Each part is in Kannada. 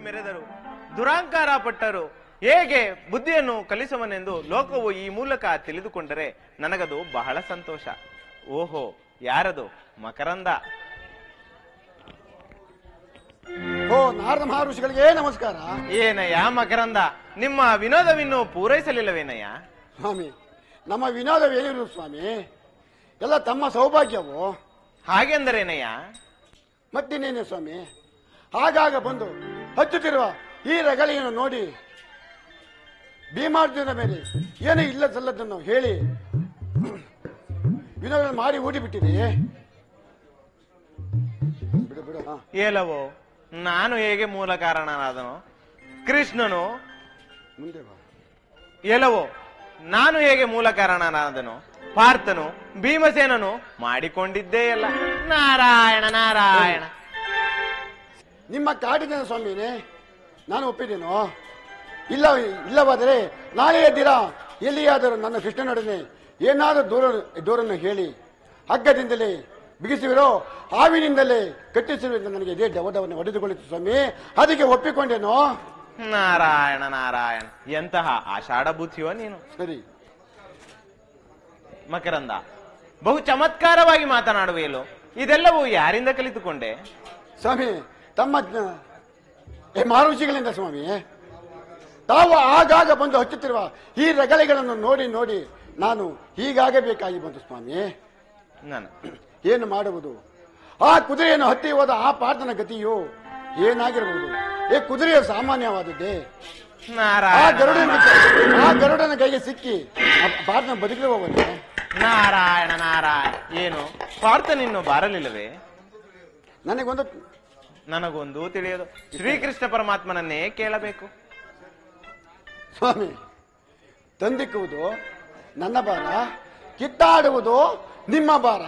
ಮೆರೆದರು, ದುರಾಂಕಾರ ಪಟ್ಟರು. ಹೇಗೆ ಬುದ್ಧಿಯನ್ನು ಕಲಿಸುವನೆಂದು ಲೋಕವು ಈ ಮೂಲಕ ತಿಳಿದುಕೊಂಡರೆ ನನಗದು ಬಹಳ ಸಂತೋಷ. ಓಹೋ, ಯಾರದು? ಮಕರಂದ. ಓ ನಾರದ ಮಹರ್ಷಿಗಳಿಗೆ ನಮಸ್ಕಾರ. ಏನಯ್ಯ ಮಕರಂದ, ನಿಮ್ಮ ವಿನೋದವಿನ್ನು ಪೂರೈಸಲಿಲ್ಲವೇನಯ್ಯ? ಸ್ವಾಮಿ, ನಮ್ಮ ವಿನೋದವೇನಿರು ಸ್ವಾಮಿ, ಎಲ್ಲ ತಮ್ಮ ಸೌಭಾಗ್ಯವು. ಹಾಗೆಂದರೇನಯ್ಯ? ಮತ್ತಿನ್ನೇನೆ ಸ್ವಾಮಿ, ಆಗಾಗ ಬಂದು ಹಚ್ಚುತ್ತಿರುವ ಈ ರಗಳಿಯನ್ನು ನೋಡಿ ಭೀಮಾರ್ಜುನ ಮೇಲೆ ಏನು ಇಲ್ಲ ಸಲ್ಲದನ್ನು ಹೇಳಿ ವಿನೋದ ಮಾಡಿ ಊಟಿ ಬಿಟ್ಟಿದೆ. ಬಿಡು ಬಿಡು. ಏಲವೋ, ನಾನು ಹೇಗೆ ಮೂಲ ಕಾರಣನಾದನು? ಕೃಷ್ಣನು ಮುಂದೆ ಬಾ. ಎಲ್ಲವೋ, ನಾನು ಹೇಗೆ ಮೂಲ ಕಾರಣನಾದನು? ಪಾರ್ಥನು ಭೀಮಸೇನನು ಮಾಡಿಕೊಂಡಿದ್ದೇ ಅಲ್ಲ. ನಾರಾಯಣ ನಾರಾಯಣ. ನಿಮ್ಮ ಕಾಡಿನ ಸ್ವಾಮಿನೇ ನಾನು ಒಪ್ಪಿದ್ದೇನೋ? ಇಲ್ಲವಾದರೆ ನಾಳೆಯ ದಿನ ಎಲ್ಲಿಯಾದರೂ ನನ್ನ ಕೃಷ್ಣನೊಡನೆ ಏನಾದರೂ ದೂರನ್ನು ಹೇಳಿ ಹಗ್ಗದಿಂದಲೇ ಬಿಗಿಸುವಿರೋ ಹಾವಿನಿಂದಲೇ ಕಟ್ಟಿಸುವಿರೋ ನನಗೆ ಇದೇ ಡವಡವನ್ನು ಹೊಡೆದುಕೊಳ್ಳುತ್ತೆ ಸ್ವಾಮಿ. ಅದಕ್ಕೆ ಒಪ್ಪಿಕೊಂಡೇನೋ. ನಾರಾಯಣ ನಾರಾಯಣ, ಎಂತಹ ಆಷಾಢ ಬುದ್ಧಿಯೋ ನೀನು. ಸರಿ ಮಕರಂದ, ಬಹು ಚಮತ್ಕಾರವಾಗಿ ಮಾತನಾಡುವೆಯಲ್ಲೋ. ಇದೆಲ್ಲವೂ ಯಾರಿಂದ ಕಲಿತುಕೊಂಡೆ? ಸ್ವಾಮಿ, ತಮ್ಮ ಮಹರ್ಷಿಗಳಿಂದ ಸ್ವಾಮಿ. ತಾವು ಆಗಾಗ ಬಂದು ಹಚ್ಚುತ್ತಿರುವ ಈ ರಗಳೆಗಳನ್ನು ನೋಡಿ ನೋಡಿ ನಾನು ಹೀಗಾಗಬೇಕಾಗಿ ಬಂತು ಸ್ವಾಮಿ. ನಾನು ಏನು ಮಾಡುವುದು? ಆ ಕುದುರೆಯನ್ನು ಹತ್ತಿ ಹೋದ ಆ ಪಾರ್ಥನ ಗತಿಯು ಏನಾಗಿರಬಹುದು? ಈ ಕುದುರೆಯು ಸಾಮಾನ್ಯವಾದದ್ದೇ. ಆ ಗರುಡನ ಕೈಗೆ ಸಿಕ್ಕಿ ಪಾರ್ಥನ ಬದುಕಿರುವವನೇ. ನಾರಾಯಣ ನಾರಾಯಣ, ಏನು ಪಾರ್ಥನಿನ್ನು ಬಾರಲಿಲ್ಲವೇ? ನನಗೊಂದು ತಿಳಿಯದು. ಶ್ರೀಕೃಷ್ಣ ಪರಮಾತ್ಮನನ್ನೇ ಕೇಳಬೇಕು. ಸ್ವಾಮಿ, ತಂದಿಕ್ಕುವುದು ನನ್ನ ಭಾರ, ಕಿತ್ತಾಡುವುದು ನಿಮ್ಮ ಭಾರ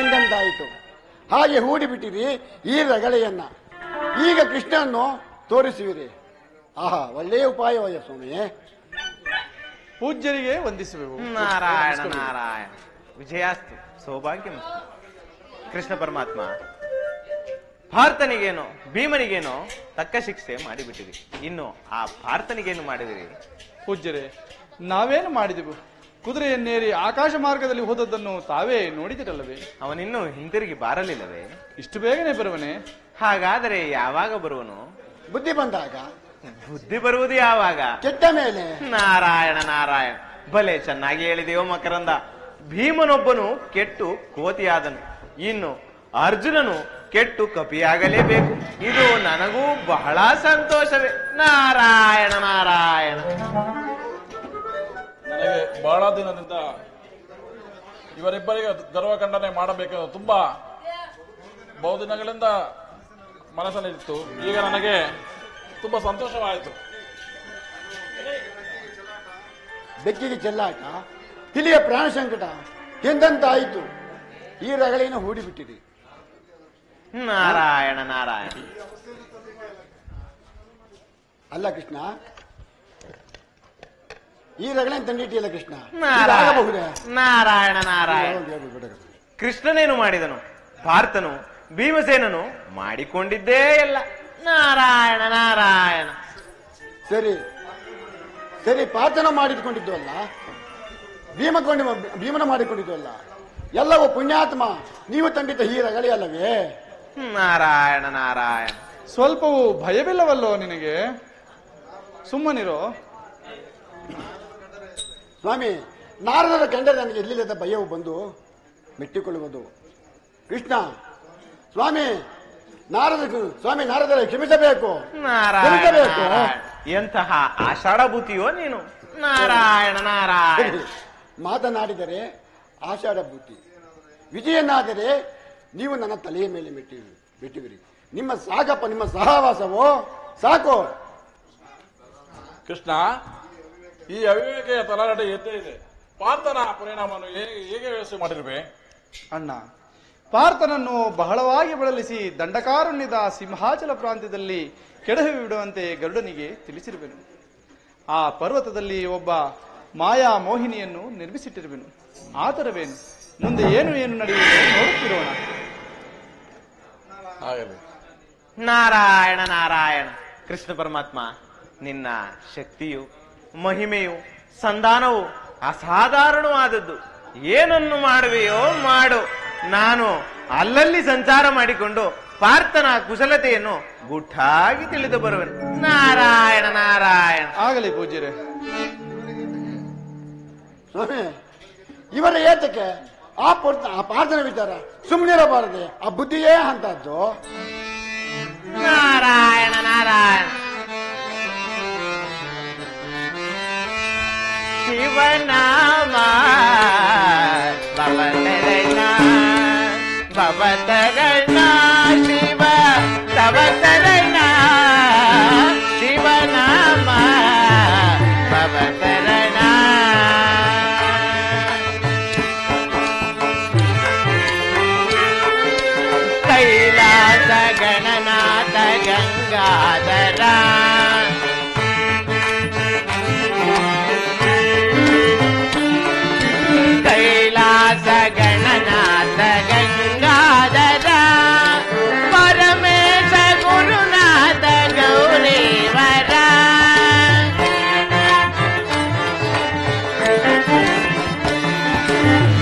ಎಂದಂತಾಯಿತು. ಹಾಗೆ ಹೂಡಿಬಿಟ್ಟಿರಿ ಈ ರಗಳೆಯನ್ನ. ಈಗ ಕೃಷ್ಣನನ್ನು ತೋರಿಸುವಿರಿ. ಆಹಾ, ಒಳ್ಳೆಯ ಉಪಾಯವಯ್ಯ ಸ್ವಾಮಿ. ಪೂಜ್ಯರಿಗೆ ವಂದಿಸುವೆವು. ನಾರಾಯಣ ನಾರಾಯಣ, ವಿಜಯಾಸ್ತು, ಸೌಭಾಗ್ಯ. ಕೃಷ್ಣ ಪರಮಾತ್ಮ ಪಾರ್ಥನಿಗೇನೋ ಭೀಮನಿಗೇನೋ ತಕ್ಕ ಶಿಕ್ಷೆ ಮಾಡಿಬಿಟ್ಟಿರಿ. ಇನ್ನು ಆ ಪಾರ್ಥನಿಗೇನು ಮಾಡಿದಿರಿ? ಪೂಜ್ಯರೇ, ನಾವೇನು ಮಾಡಿದೆವು? ಕುದುರೆಯನ್ನೇರಿ ಆಕಾಶ ಮಾರ್ಗದಲ್ಲಿ ಹೋದದ್ದನ್ನು ತಾವೇ ನೋಡಿದಿರಲ್ಲವೇ? ಅವನಿನ್ನೂ ಹಿಂತಿರುಗಿ ಬಾರಲಿಲ್ಲವೇ? ಇಷ್ಟು ಬೇಗನೆ ಬರುವನೆ? ಹಾಗಾದರೆ ಯಾವಾಗ ಬರುವನು? ಬುದ್ಧಿ ಬಂದಾಗ. ಬುದ್ಧಿ ಬರುವುದು ಯಾವಾಗ? ಕೆಟ್ಟ ಮೇಲೆ. ನಾರಾಯಣ ನಾರಾಯಣ, ಭಲೆ ಚೆನ್ನಾಗಿ ಹೇಳಿದೆಯೋ ಮಕರಂದ. ಭೀಮನೊಬ್ಬನು ಕೆಟ್ಟು ಕೋತಿಯಾದನು, ಇನ್ನು ಅರ್ಜುನನು ಕೆಟ್ಟು ಕಪಿಯಾಗಲೇಬೇಕು. ಇದು ನನಗೂ ಬಹಳ ಸಂತೋಷವೇ. ನಾರಾಯಣ ನಾರಾಯಣ. ನನಗೆ ಬಹಳ ದಿನದಿಂದ ಇವರಿಬ್ಬರಿಗೆ ಗರ್ವಖಂಡನೆ ಮಾಡಬೇಕೆಂದು ತುಂಬಾ ಬಹುದಿನಗಳಿಂದ ಮನಸ್ಸಲ್ಲಿತ್ತು. ಈಗ ನನಗೆ ತುಂಬಾ ಸಂತೋಷವಾಯಿತು. ಬೆಕ್ಕಿಗೆ ಚೆಲ್ಲಾಟ, ಇಲ್ಲಿಯ ಪ್ರಾಣ ಸಂಕಟ ಎಂದಂತಾಯಿತು. ಈ ರಗಳೆಯನ್ನು ಹೂಡಿಬಿಟ್ಟಿರಿ. ನಾರಾಯಣ ನಾರಾಯಣ. ಅಲ್ಲ ಕೃಷ್ಣ, ಈ ರಗಳೆಯನ್ನು ತಂದಿಟ್ಟಿಯಲ್ಲ ಕೃಷ್ಣ. ನಾರಾಯಣ ನಾರಾಯಣ. ಕೃಷ್ಣನೇನು ಮಾಡಿದನು? ಪಾರ್ಥನು ಭೀಮಸೇನನು ಮಾಡಿಕೊಂಡಿದ್ದೇ ಇಲ್ಲ. ನಾರಾಯಣ ನಾರಾಯಣ. ಸರಿ ಸರಿ, ಪಾರ್ಥನ ಮಾಡಿಕೊಂಡಿದ್ದು ಅಲ್ಲ, ಭೀಮನ ಮಾಡಿಕೊಂಡಿದ್ದು ಅಲ್ಲ. ಎಲ್ಲವೂ ಪುಣ್ಯಾತ್ಮ ನೀವು ತಂದಿದ್ದ ಈ ರಗಳೆ ಅಲ್ಲವೇ? ನಾರಾಯಣ ನಾರಾಯಣ. ಸ್ವಲ್ಪವೂ ಭಯವಿಲ್ಲವಲ್ಲೋ ನಿನಗೆ? ಸುಮ್ಮನಿರೋ ಸ್ವಾಮಿ. ನಾರದರ ಕಂಡರೆ ನನಗೆ ಎಲ್ಲಿಲ್ಲದ ಭಯವು ಬಂದು ಮೆಟ್ಟಿಕೊಳ್ಳುವುದು. ಕೃಷ್ಣ ಸ್ವಾಮಿ, ನಾರದರ ಕ್ಷಮಿಸಬೇಕು. ಎಂತಹ ಆಷಾಢಭೂತಿಯೋ ನೀನು. ನಾರಾಯಣ ನಾರಾಯಣ. ಮಾತನಾಡಿದರೆ ಆಷಾಢ ಭೂತಿ, ವಿಜಯನಾದರೆ ನೀವು ನನ್ನ ತಲೆಯ ಮೇಲೆ ಮೆಟ್ಟಿವಿರಿ. ನಿಮ್ಮ ಸಾಕಪ್ಪ, ನಿಮ್ಮ ಸಹವಾಸವೋ ಸಾಕು. ಕೃಷ್ಣ, ಈ ಅವಿವೇಕೆಯ ತಲಾಟೆ ಎದ್ದೇ ಇದೆ. ಪಾರ್ಥನ ಪರಿಣಾಮವನ್ನು ಹೇಗೆ ವ್ಯವಸ್ಥೆ ಮಾಡಿರುವೆ? ಅಣ್ಣ, ಪಾರ್ಥನನ್ನು ಬಹಳವಾಗಿ ಬಳಲಿಸಿ ದಂಡಕಾರಣ್ಯದ ಸಿಂಹಾಚಲ ಪ್ರಾಂತ್ಯದಲ್ಲಿ ಕೆಡವಿ ಬಿಡುವಂತೆ ಗರುಡನಿಗೆ ತಿಳಿಸಿರುವೆನು. ಆ ಪರ್ವತದಲ್ಲಿ ಒಬ್ಬ ಮಾಯಾ ಮೋಹಿನಿಯನ್ನು ನಿರ್ಮಿಸಿಟ್ಟಿರುವೆನು. ಆ ತರವೇನು ಮುಂದೆ ಏನು ನಡೆಯುವುದು ನೋಡುತ್ತಿರೋಣ. ನಾರಾಯಣ ನಾರಾಯಣ. ಕೃಷ್ಣ ಪರಮಾತ್ಮ, ನಿನ್ನ ಶಕ್ತಿಯು ಮಹಿಮೆಯು ಸಂಧಾನವು ಅಸಾಧಾರಣವಾದದ್ದು. ಏನನ್ನು ಮಾಡುವೆಯೋ ಮಾಡು, ನಾನು ಅಲ್ಲಲ್ಲಿ ಸಂಚಾರ ಮಾಡಿಕೊಂಡು ಪಾರ್ಥನ ಕುಶಲತೆಯನ್ನು ಗುಟ್ಟಾಗಿ ತಿಳಿದು ಬರುವೆನು. ನಾರಾಯಣ ನಾರಾಯಣ. ಆಗಲಿ ಪೂಜ್ಯರೇ. ಸ್ವಾಮಿ, ಇವರ ಏತಕ್ಕೆ ಆ ಪಾರ್ಥನ ವಿಚಾರ ಸುಮ್ಮನಿರಬಾರದೆ? ಆ ಬುದ್ಧಿಯೇ ಅಂತದ್ದು. ನಾರಾಯಣ ನಾರಾಯಣ. ಶಿವನಾಮ ಭವತರಣ ಭವತರಣ ಶಿವ ತವತರಣ ಶಿವನಾಮ ಭವತರಣ. ಕೈಲಾಸ ಗಣನಾಥ ಗಂಗಾಧರ ಕೈಲಾಸ ಗಣನಾಥ ಗಂಗಾಧರ ಪರಮೇಶ ಗುರುನಾಥ ಗೌರೀವರ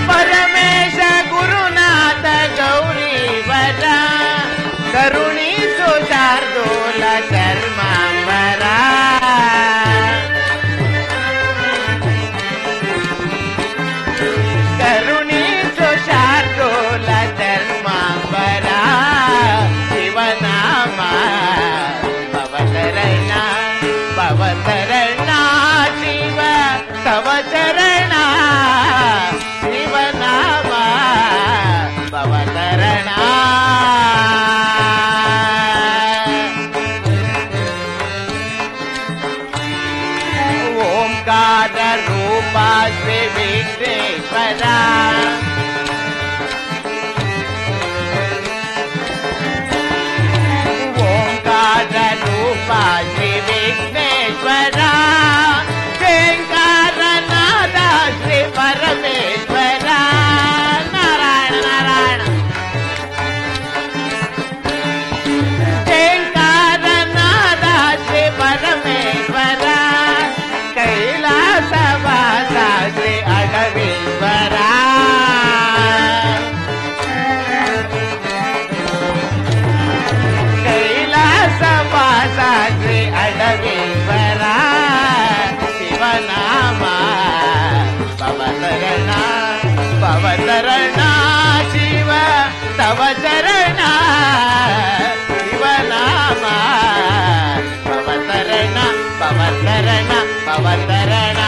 ಪರಮೇಶ ಗುರುನಾಥ ಗೌರೀವರ ಕರುಣಿಸು ಶಾರ್ದೂಲ ಶರ್ಮಾಂಬರ ಕರುಣಿಸು ಶಾರ್ದೂಲ ಧರ್ಮಾಂಬರ ಶಿವನಾಮ ಭವತರಣ ಭವತರಣ ಶಿವ ತವ ಚರಣ ಶಿವನಾಮ ಭವತರಣ. ಓಂಕಾರ ರೂಪ ಶ್ರೀ ವಿಘ್ನೇಶ್ವರ ಓಂಕಾರ ರೂಪ ಶ್ರೀ ವಿಘ್ನೇಶ್ವರ ಶಂಕರನಾದ ಶ್ರೀ ಪರಮೇಶ್ವರ. ನಾರಾಯಣ ನಾರಾಯಣ. ಶಂಕರನಾದ ಶ್ರೀ ಪರಮೇಶ್ವರ ಕೈಲಾಸವಾಸ ಶ್ರೀ ಅಡವೀಶ್ವರ. ಕೈಲಾಸವಾಸ ಶ್ರೀ ಅಡವೀಶ್ವರ ಶಿವನಾಮ ಭವತರಣ ಭವತರಣ ಶಿವ ತವ ಚರಣ ಶಿವನಾಮ ಭವತರಣ ಭವತರಣ ಭವತರಣ.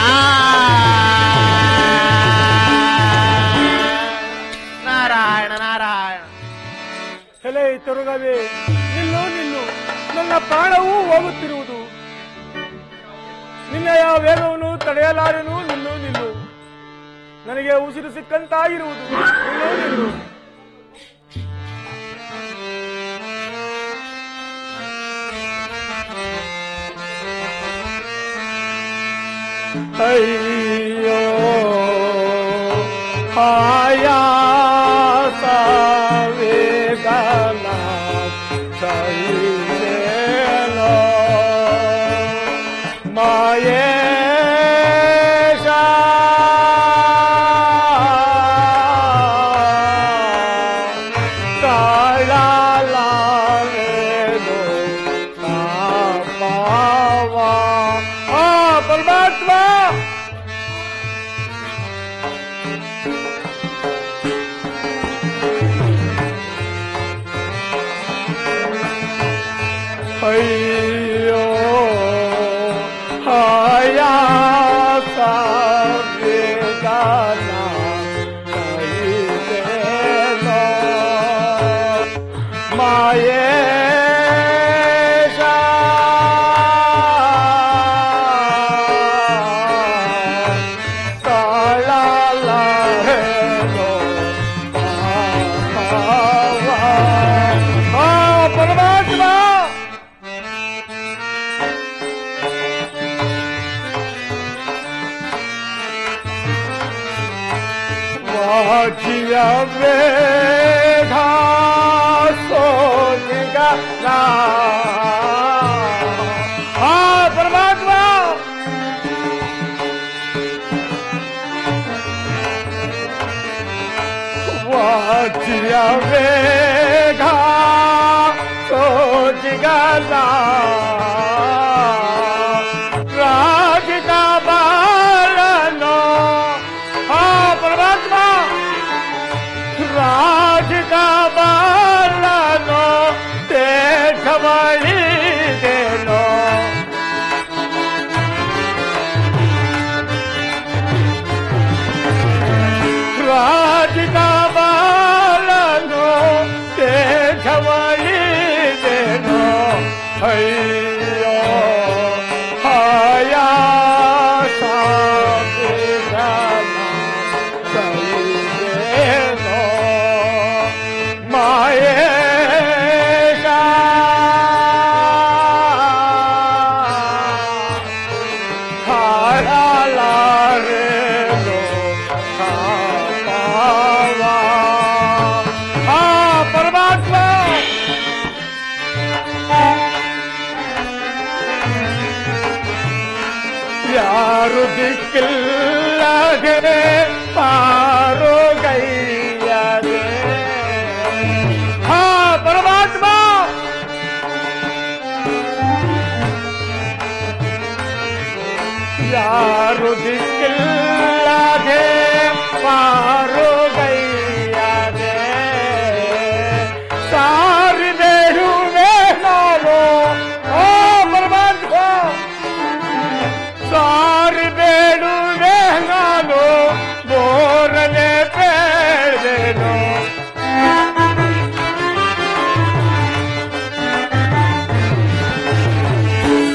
ನಾರಾಯಣ ನಾರಾಯಣ. ಎಲೆ ತೊರಗವೇ, ನಿಲ್ಲು ನಿಲ್ಲು, ನನ್ನ ಪ್ರಾಣವೂ ಹೋಗುತ್ತಿರುವುದು. ನಿನ್ನೆಯ ವೇಗವನ್ನು ತಡೆಯಲಾರೆನು. ನಿಲ್ಲು ನಿಲ್ಲು, ನನಗೆ ಉಸಿರು ಸಿಕ್ಕಂತಾಗಿರುವುದು. ನಿಲ್ಲು ನಿಲ್ಲು. ಅಯ್ಯೋ ಆಯಾಸ ವೇಗನ ಸಹಿಸೇನೋ ಮಾಯೇಶ ತಾಳಲಾರೆನು ತಾಪವ. ಪರಮಾತ್ಮ, ಅಯ್ಯೋ ಆಯಾಸ ವೇಗನ ಸಹಿಸೇನೋ ಮಾಯೇಶ ತಾಳಲಾರೆನು ತಾಪವ. ಪರಮಾತ್ಮ, ವಾಚಿಯ ವೇಗ ಸೋನಿಗ ಬೇಗ ಸೋಜಿಗಲ್ಲ ರಾಜಿಕ ಬಾಳನೋ ಹಾ ಪರಮಾತ್ಮ ರಾಜಿಕ ಬಾಳನೋ ದೇಶವಳಿದೇನೋ ರಾಜಿಕ ಬಾಳನೋ ದೇಶವಳಿದೇನೋ ಅಯ್ಯೋ ಹಾಯಾ ಸೈದೇನೋ ಮಾಯೇಶ ಹಾಳಾಲಾರೇನೋ ಕಾಪಾವ ಆ ಪರಮಾತ್ಮ ಯಾರು ದಿಕ್ಕಿಲ್ಲದೆ ಪಾರೋ ಗೈಯದೆ ಹಾ ಪರಮಾತ್ಮ ಯಾರು ದಿಕ್ಕಿಲ್ಲದೆ ಪಾರೋ ಗೈಯದೆ ಸಾರಿದೇಳುವೆ ನಾನು ಓ ಪರಮಾತ್ಮ ಸಾರಿ ಬೇಡುವೆ ನಾನು ಬೋರನೆ ಬೇಡೇನು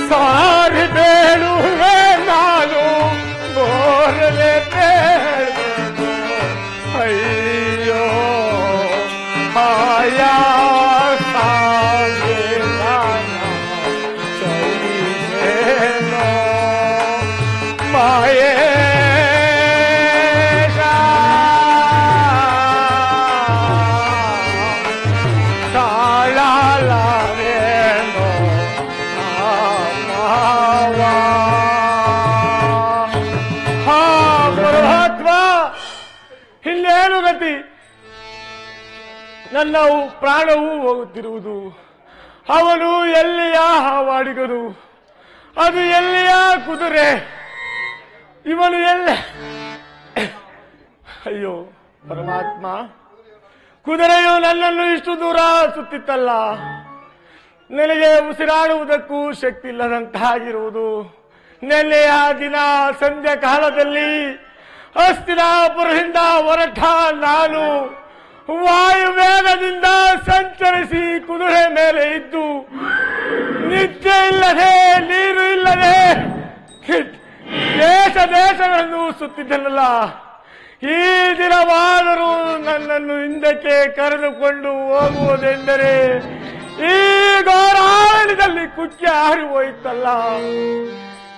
ಸಾರಿ ಬೇಡುವೆ ನಾನು ಬೋರನೆ ಬೇಡೇನು ಅಯ್ಯೋ ಹಾಯಾ ಚೈನೇನೋ ಮಾಯೇಶ ತಾಳಲಾರೇನೋ ಮಾವ ಹಾ ಪರಮಾತ್ಮ ಇನ್ನೇನು ಗತಿ ನನ್ನ ಪ್ರಾಣವು ಹೋಗುತ್ತಿರುವುದು ಅವನು ಎಲ್ಲಿಯ ಹಾವಾಡಿಗನು ಅದು ಎಲ್ಲಿಯ ಕುದುರೆ ಇವನು ಎಲ್ಲ ಅಯ್ಯೋ ಪರಮಾತ್ಮ ಕುದುರೆಯು ನನ್ನನ್ನು ಇಷ್ಟು ದೂರ ಸುತ್ತಿತ್ತಲ್ಲ ನನಗೆ ಉಸಿರಾಡುವುದಕ್ಕೂ ಶಕ್ತಿ ಇಲ್ಲದಂತಾಗಿರುವುದು ನೆನ್ನೆಯ ದಿನ ಸಂಧ್ಯಾ ಕಾಲದಲ್ಲಿ ಹಸ್ತಿನಾಪುರದಿಂದ ಹೊರಟ ನಾನು ವಾಯುವೇಗದಿಂದ ಸಂಚರಿಸಿ ಕುದುರೆ ಮೇಲೆ ಇದ್ದು ನಿದ್ದೆ ಇಲ್ಲದೆ ನೀರು ಇಲ್ಲದೆ ದೇಶಗಳನ್ನು ಸುತ್ತಿದ್ದನಲ್ಲ ಈ ದಿನವಾದರೂ ನನ್ನನ್ನು ಹಿಂದಕ್ಕೆ ಕರೆದುಕೊಂಡು ಹೋಗುವುದೆಂದರೆ ಈ ಘೋರಾರಣ್ಯದಲ್ಲಿ ಕುಕ್ಕೆ ಹಾರಿ ಹೋಯಿತಲ್ಲ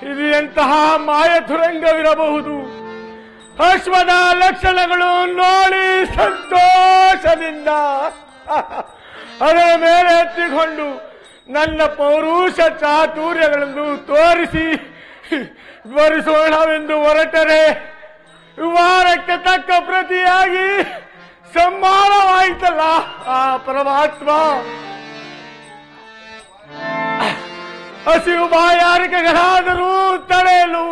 ಇದು ಎಂತಹ ಮಾಯತುರಂಗವಿರಬಹುದು ಅಶ್ವದ ಲಕ್ಷಣಗಳು ನೋಡಿ ಸಂತೋಷದಿಂದ ಅದರ ಮೇಲೆ ಎತ್ತಿಕೊಂಡು ನನ್ನ ಪೌರುಷ ಚಾತುರ್ಯಗಳನ್ನು ತೋರಿಸಿ ಬರಿಸೋಣವೆಂದು ಹೊರಟರೆ ವಾರಕ್ಕೆ ತಕ್ಕ ಪ್ರತಿಯಾಗಿ ಸಂಹಾರವಾಯಿತಲ್ಲ ಆ ಪರಮಾತ್ಮ ಹಸಿವು ಬಾಯಾರಿಕೆಗಳಾದರೂ ತಡೆಯಲು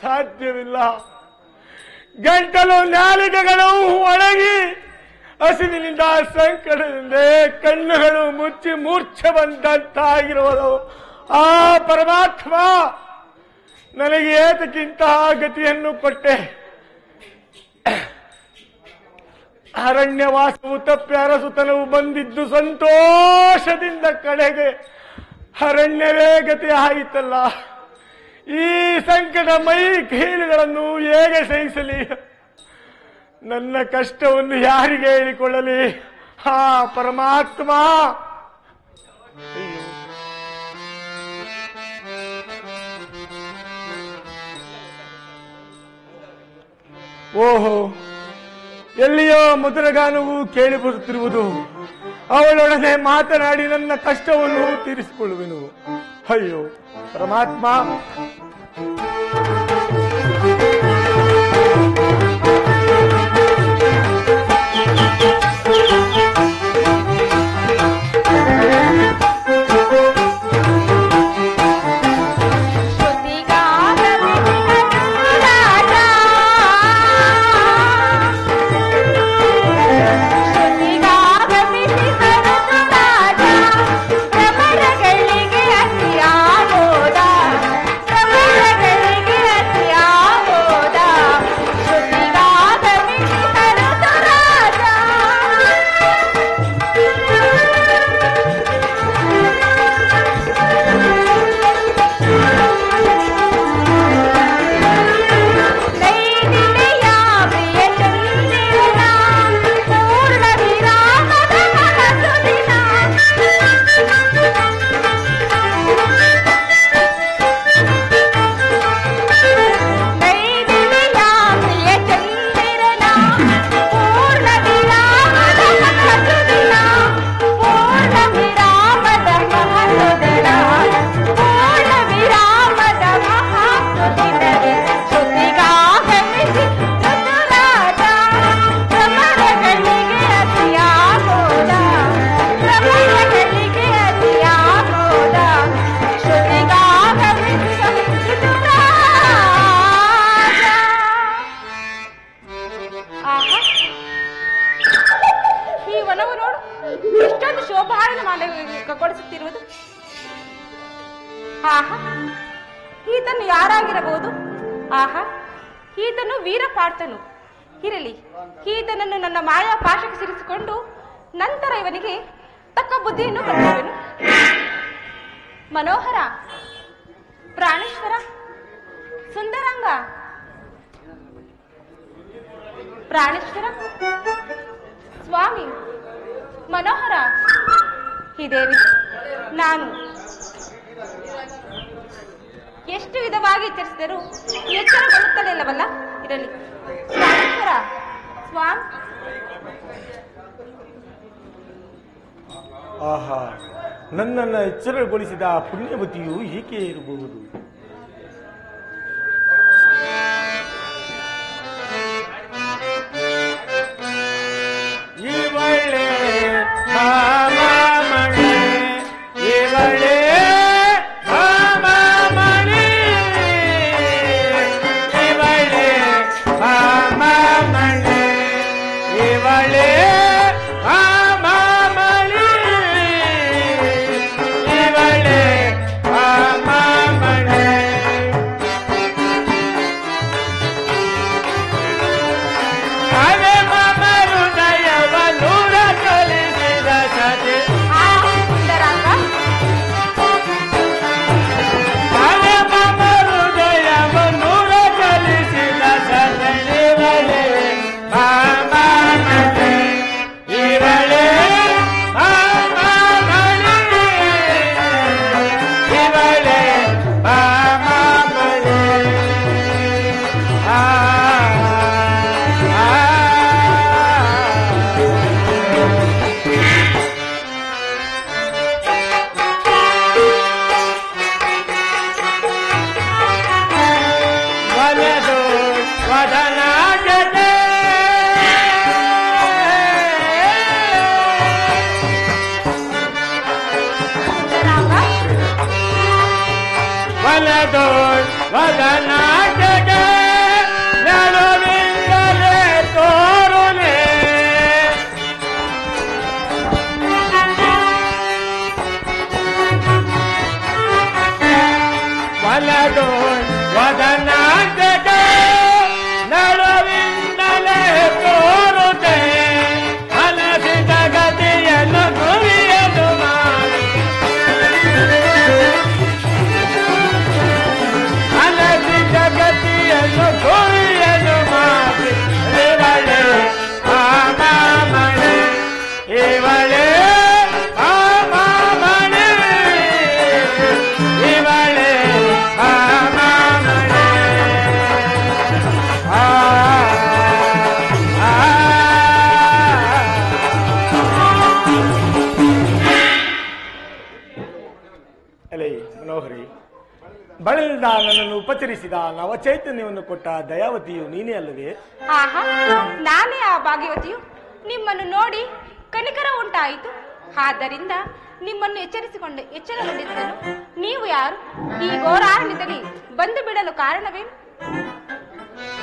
ಸಾಧ್ಯವಿಲ್ಲ ಗಂಟಲು ನಾಲಿಗೆಗಳು ಒಣಗಿ ಹಸಿವಿನಿಂದ ಸಂಕಟದಿಂದ ಕಣ್ಣುಗಳು ಮುಚ್ಚಿ ಮೂರ್ಛೆ ಬಂದಂತಾಗಿರುವುದು ಆ ಪರಮಾತ್ಮ ನನಗೆ ಏತಕ್ಕಿಂತಹ ಗತಿಯನ್ನು ಕೊಟ್ಟೆ ಅರಣ್ಯವಾಸವು ತಪ್ಪಿ ಅರಸುತನವು ಬಂದಿದ್ದು ಸಂತೋಷದಿಂದ ಕಡೆಗೆ ಅರಣ್ಯವೇ ಗತಿ ಆಯಿತಲ್ಲ ಈ ಸಂಕಟ ಮೈ ಕೀಳುಗಳನ್ನು ಹೇಗೆ ಸಹಿಸಲಿ ನನ್ನ ಕಷ್ಟವನ್ನು ಯಾರಿಗೆ ಹೇಳಿಕೊಳ್ಳಲಿ ಆ ಪರಮಾತ್ಮ ಓಹೋ ಎಲ್ಲಿಯೋ ಮಧುರಗಾನವು ಕೇಳಿ ಬರುತ್ತಿರುವುದು ಅವಳೊಡನೆ ಮಾತನಾಡಿ ನನ್ನ ಕಷ್ಟವನ್ನು ತೀರಿಸಿಕೊಳ್ಳುವೆನು ಅಯ್ಯೋ ಪರಮಾತ್ಮ ಆಹಾ, ಈತನು ಯಾರಾಗಿರಬಹುದು? ಆಹಾ, ಈತನು ವೀರಪಾರ್ಥನು. ಇರಲಿ, ಈತನನ್ನು ನನ್ನ ಮಾಯಾ ಪಾಶಕ್ಕೆ ಸಿರಿಸಿಕೊಂಡು ನಂತರ ಇವನಿಗೆ ತಕ್ಕ ಬುದ್ಧಿಯನ್ನು ಕಲಿಸುವೆನು. ಮನೋಹರ, ಪ್ರಾಣೇಶ್ವರ, ಸುಂದರಂಗ, ಪ್ರಾಣೇಶ್ವರ, ಸ್ವಾಮಿ, ಮನೋಹರ, ಇದೇವಿ ನಾನು. ಎಷ್ಟು ವಿಧವಾಗಿ ಎಚ್ಚರಿಸಿದರೂ ಎಚ್ಚರಗೊಳ್ಳುತ್ತಲಿಲ್ಲವಲ್ಲ? ಇರಲಿ, ಪ್ರಾಣೇಶ್ವರ, ಸ್ವಾಮಿ. ಆಹಾ, ನನ್ನನ್ನು ಎಚ್ಚರಗೊಳಿಸಿದ ಪುಣ್ಯವತಿಯು ಏಕೆ ಇರಬಹುದು? ಇವಳೆ ಭಾಮಾಮಣಿ, ಇವಳೆ ಭಾಮಾಮಣಿ, ಇವಳೆ ಭಾಮಾಮಣಿ, ಇವಳೆ ಭಾಮಾಮಣಿ, ಇವಳೆ ಭಾಮಾಮಣಿ. ಅರೆ ಮಮ ಹೃದಯವ ನೂರ ಕಲಿಸಿದ ಸತಿ, ಸುಂದರಾಂಗ, ಅರೆ ಮಮ ಹೃದಯವ ನೂರ ಕಲಿಸಿದ ಸತಿ, ಇವಳೆ ಭಾಮಾಮಣಿ, ಇವಳೆ ಭಾಮಾಮಣಿ, ಇವಳೆ ಭಾಮಾಮಣಿ. ವಲದು ವದನಾಗದೆ, ಸುಂದರಾಂಗ, ವಲದು ವದನಾಗದೆ, ನಡುವಿಂದಲೇ ತೋರುನೆ, ವಲದು ವದನಾಗದೆ, ನಡುವಿಂದಲೇ ತೋರುತೆ, ಹಲಸಿದ ಗತಿಯನ್ನು ಗುರಿಯದು ಮಾಡಿ, ಹಲಸಿದ ಗತಿಯನ್ನು ಗುರಿಯದು ಮಾಡಿ, ಇವಳೆ ಭಾಮಾಮಣಿ, ಇವಳೆ ಭಾಮಾಮಣಿ, ಇವಳೆ ಭಾಮಾಮಣಿ. ಅಲೇ ಮನೋಹರಿ, ಬಳಲಿದ ನನ್ನನ್ನು ಉಪಚರಿಸಿದ ನವಚೈತನ್ಯವನ್ನು ಕೊಟ್ಟ ದಯಾವತಿಯು ನೀನೇ ಅಲ್ಲವೇ? ಆಹಾ, ನಾನೇ ಆ ಭಾಗ್ಯವತಿಯು. ನಿಮ್ಮನ್ನು ನೋಡಿ ಕನಿಕರ ಉಂಟಾಯಿತು. ಆದ್ದರಿಂದ ನಿಮ್ಮನ್ನು ಎಚ್ಚರಗೊಂಡಿದ್ದನು. ನೀವು ಯಾರು? ಈ ಘೋರಾರಣ್ಯದಲ್ಲಿ ಬಂದು ಬಿಡಲು ಕಾರಣವೇನು?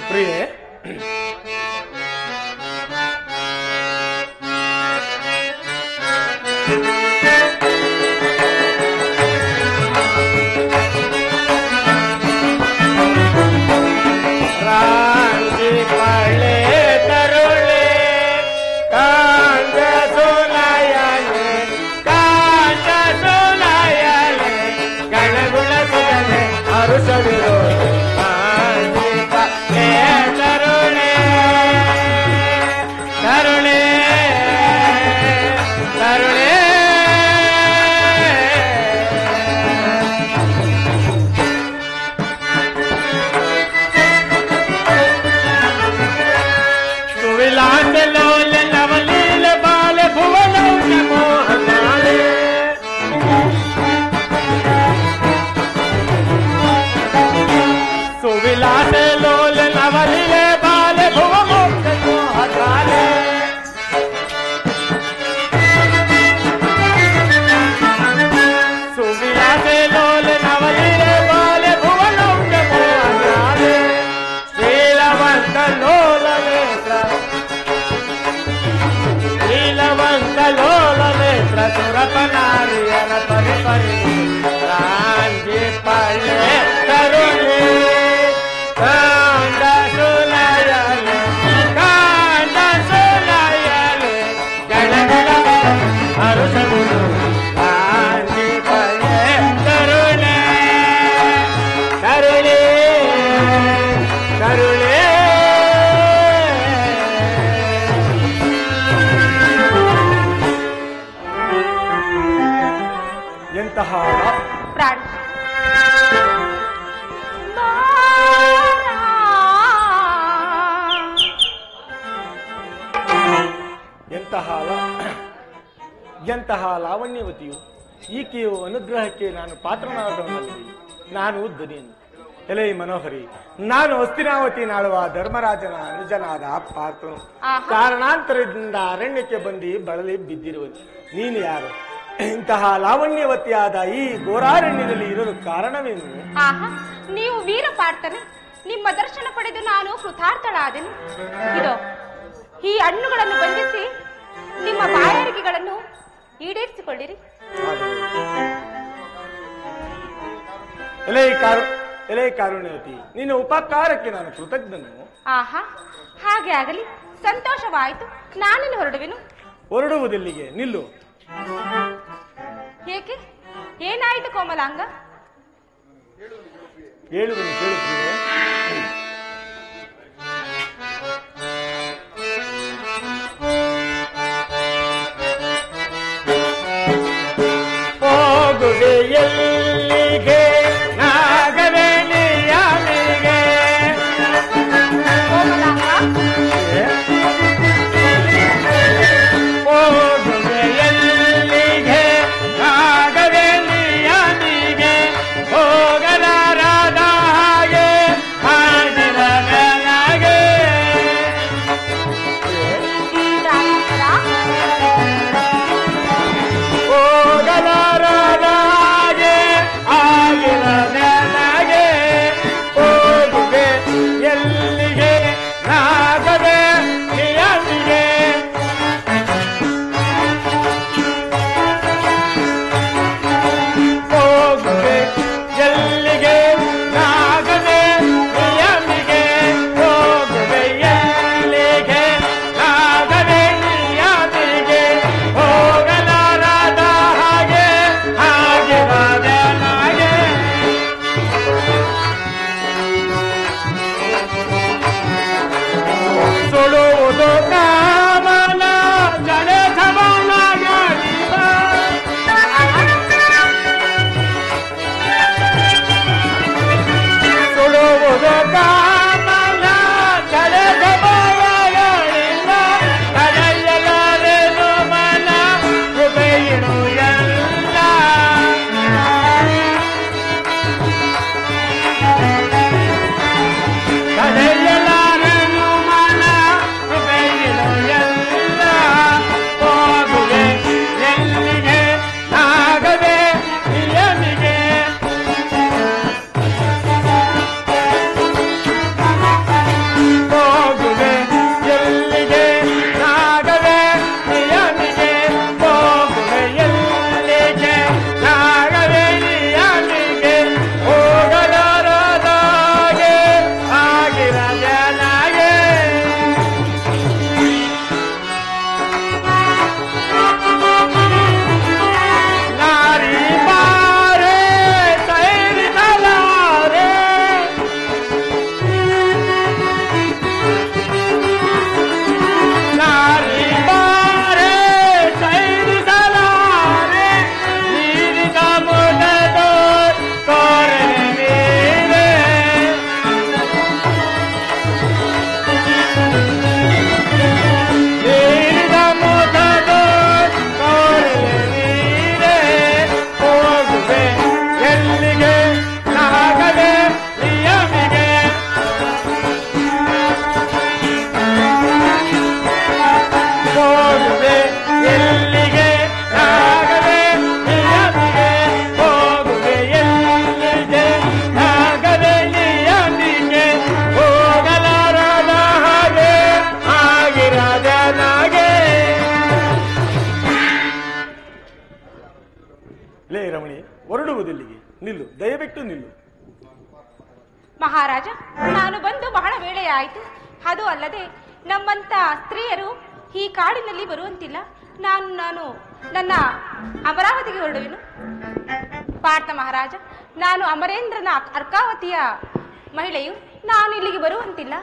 ಪ್ರಿಯೆ, ರಾಂಜಿ ಪಳೆ ತರುಳೆ ಕಾಂಜ ಸೋಲಾಯಲೆ, ಕಾಂಜ ಸೋಲಾಯಲೆ, ಗಣಗುಣ ಸುಗನೆ ಅರುಷವಿರೋ, ರಾಂಜಿ ಪಳೆ ತರುಳೆ ತರುಳೆ ತರುಳೆ. ಸುವಿಲಾಸ ಲೋಲ ನವಲೀಲ ಬಾಲ ಭುವನ ಮೋಹನಾಳೆ, ಸುವಿಲಾಸ ಲೋಲ ನವಲೀಲ ಬಾಲ ಭುವನ ಮೋಹನಾಳೆ, ಸುವಿಲಾಸ ಲೋಲ ನವಲೀಲ ಬಾಲ ಭುವನ ಮೋಹನಾಳೆ, ಶ್ರೀಲವಂತ ಲೋಲ ನೇತ್ರ, ಶ್ರೀಲವಂತ ಲೋಲ ನೇತ್ರ ಸುರಪನಾರಿಯನ ಪರಿ ಪರಿ, ರಾಂಜಿ ಪ್ರಾಣ ಎಂತಹ ಲಾವಣ್ಯವತಿಯು, ಈಕೆಯು ಅನುಗ್ರಹಕ್ಕೆ ನಾನು ಪಾತ್ರನಾದವನಲ್ಲಿ. ನಾನು ಧ್ವನಿಯನ್ನು ಎಲೆ ಮನೋಹರಿ, ನಾನು ಹಸ್ತಿನಾವತಿ ನಾಳುವ ಧರ್ಮರಾಜನ ಅನುಜನಾದ ಪಾರ್ಥನು. ಕಾರಣಾಂತರದಿಂದ ಅರಣ್ಯಕ್ಕೆ ಬಂದು ಬಳಲಿ ಬಿದ್ದಿರುವನು. ನೀನು ಯಾರು? ಇಂತಹ ಲಾವಣ್ಯವತಿಯಾದ ಈ ಘೋರಾರಣ್ಯದಲ್ಲಿ ಇರಲು ಕಾರಣವೇನು? ನೀವು ವೀರ ಪಾರ್ಥನೆ. ನಿಮ್ಮ ದರ್ಶನ ಪಡೆದು ನಾನು ಕೃತಾರ್ಥಳಾದೆನು. ಇದೋ ಈ ಹಣ್ಣುಗಳನ್ನು ಬಂಧಿಸಿ ನಿಮ್ಮ ಬಾಯಾರಿಕೆಗಳನ್ನು ಈಡೇರಿಸಿಕೊಳ್ಳಿರಿ. ಎಲೆ ಕಾರುಣ್ಯವತಿ, ನಿನ್ನ ಉಪಕಾರಕ್ಕೆ ನಾನು ಕೃತಜ್ಞನು. ಹಾಗೆ ಆಗಲಿ, ಸಂತೋಷವಾಯಿತು. ನಾನಿನ್ನು ಹೊರಡುವೆನು. ಹೊರಡುವುದೆಲ್ಲಿಗೆ? ನಿಲ್ಲು. ಏಕೆ? ಏನಾಯಿತು ಕೋಮಲಾಂಗ? ಹೇಳುವುದನ್ನು ಕೇಳುತ್ತೀವಿ. ಹೋಗುವೆಯಲ್ಲಿಗೆ ನಾಗವೇಣಿಯಾಮಿಗೆ ಹೋಗುವೆಯಲ್ಲಿಗೆ ನಾಗವೇಣಿಯಾಮಿಗೆ ಹೋಗಲಾರದ ಹಾಗೆ ಹಾಗಿರಲಾಗೆ ಹೋಗಲಾರದ ಹಾಗೆ ಆಗಿರಲಾಗೆ ಹೋಗುವೆ ಎಲ್ಲಿಗೆ ನಾಗವೇ ನಿಯಮಿಗೆ ಹೋಗುವೆ ಎಲ್ಲಿಗೆ ನಾಗವೇ ನಿಯಮಿಗೆ ಹೋಗುವೆ ಎಲ್ಲಿಗೆ ನಾಗವೇ ನಿಯಮಿಗೆ ಹೋಗಲಾರದ ಹಾಗೆ ಆಗಿರಲಾಗೆ ಸುಡುವುದು ಕಾಮನ ಜಡೆ ಧಮನಗಳಿವ ಸುಡುವುದು ಕಾಮನ ಜಡೆ ಧಮನಗಳಿವ ತಡೆಯಲಾರೆನು ಮನ ಕೃಪೆಯಿಡು ಎಲ್ಲ ತಡೆಯಲಾರೆನು ಮನ ಕೃಪೆಯಿಡು ಎಲ್ಲ ಹೋಗುವೆ ಎಲ್ಲಿಗೆ ನಾಗವೇ ನಿಯಮಿಗೆ ಹೋಗುವೆ ಎಲ್ಲಿಗೆ ನಾಗವೇ ನಿಯಮಿಗೆ ಹೋಗುವೆ ಎಲ್ಲಿಗೆ ನಾಗವೇ ನಿಯಮಿಗೆ ಹೋಗಲಾರದ ಹಾಗೆ ಆಗಿರಲಾಗೆ ನಾರಿ ಬಾರೆ ಸೈರಿಸಲಾರೆ ನಾರಿ ಬಾರೆ ಸೈರಿಸಲಾರೆ ನೀರಿದ ಮುದದೋ ಕೋರೆ ನೀರೆ ನೀರಿದ ಮುದದೋ ಕೋರೆ ನೀರೆ ಹೋಗುವೆ ಎಲ್ಲಿಗೆ ನಾಗವೇ ನಿಯಮಿಗೆ ಹೋಗುವೆ ಎಲ್ಲಿಗೆ ನಾಗವೇ ನಿಯಮಿಗೆ ಹೋಗುವೆ ಎಲ್ಲಿಗೆ ನಾಗವೇ ನಿಯಮಿಗೆ ಹೋಗಲಾರದ ಹಾಗೆ ಆಗಿರಲಾಗೆ. ಲೇ ರಮಣಿ, ಹೊರಡುವುದೆಲ್ಲಿಗೆ? ನಿಲ್ಲು, ದಯವಿಟ್ಟು ನಿಲ್ಲು. ಮಹಾರಾಜ, ನಾನು ಬಂದು ಬಹಳ ವೇಳೆಯಾಯಿತು. ಅದು ಅಲ್ಲದೆ ನಮ್ಮಂತ ಸ್ತ್ರೀಯರು ಈ ಕಾಡಿನಲ್ಲಿ ಬರುವಂತಿಲ್ಲ. ನಾನು ನನ್ನ ಅಮರಾವತಿಗೆ ಹೊರಡುವೆನು. ಪಾರ್ಥ ಮಹಾರಾಜ, ನಾನು ಅಮರೇಂದ್ರನ ಅರ್ಕಾವತಿಯ ಮಹಿಳೆಯು. ನಾನು ಇಲ್ಲಿಗೆ ಬರುವಂತಿಲ್ಲ.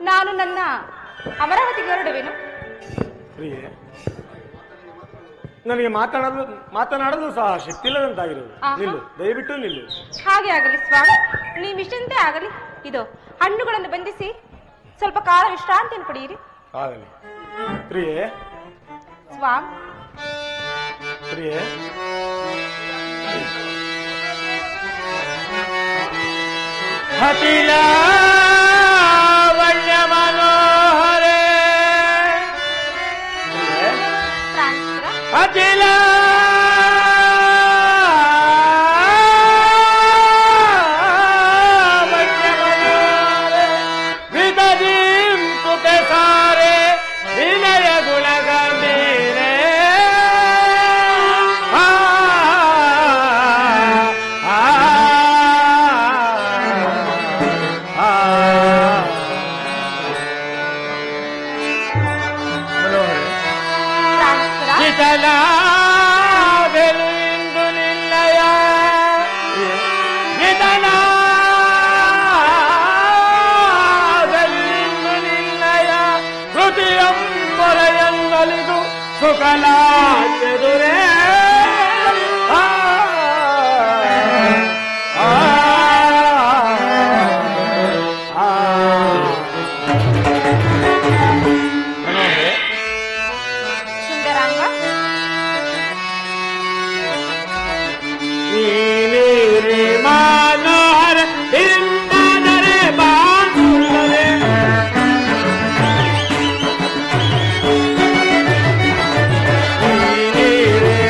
ನಾನು ನನ್ನ ಅಮರಾವತಿಗೆ ಹೊರಡುವೆನು. ಪ್ರಿಯೆ, ನನಗೆ ಮಾತನಾಡಲು ಸಹ ಶಕ್ತಿ ಇಲ್ಲದಂತಾಗಿರುವುದು. ನಿಲ್ಲು, ದಯವಿಟ್ಟು ನಿಲ್ಲು. ಹಾಗೆ ಆಗಲಿ ಸ್ವಾಮಿ, ನೀವಿಷ್ಟಂತೆ ಆಗಲಿ. ಇದು ಹಣ್ಣುಗಳನ್ನು ಬಂಧಿಸಿ ಸ್ವಲ್ಪ ಕಾಲ ವಿಶ್ರಾಂತಿಯನ್ನು ಪಡೆಯಿರಿ. ಆಗಲಿ. ಪ್ರಿಯೆ, ಸ್ವಾಮಿ. ಪ್ರಿಯೆ, ಹತಿಲ ವನ್ಯ ಮನೋಹರೇ, ಹತಿಲ ವನ್ಯ ಮನೋಹರೇ, ವಿದದೀಂ ತುತೆ ಸಾರೆ ವಿನಯ ಗುಣ ಗಂಭೀರೇ. ಬೆಳೆಂದು ನಿನ್ನಯ ಬೆಳೆಂದು ನಿನ್ನಯ ಕೃತಿಯಂಬರೆಯನ್ನಲಿದು ಸುಖಲಾಚೆದುರೇ. ಮನೋಹರ ಹಿಂಬದರೆ ಬಾಸುಲ್ಲದೆ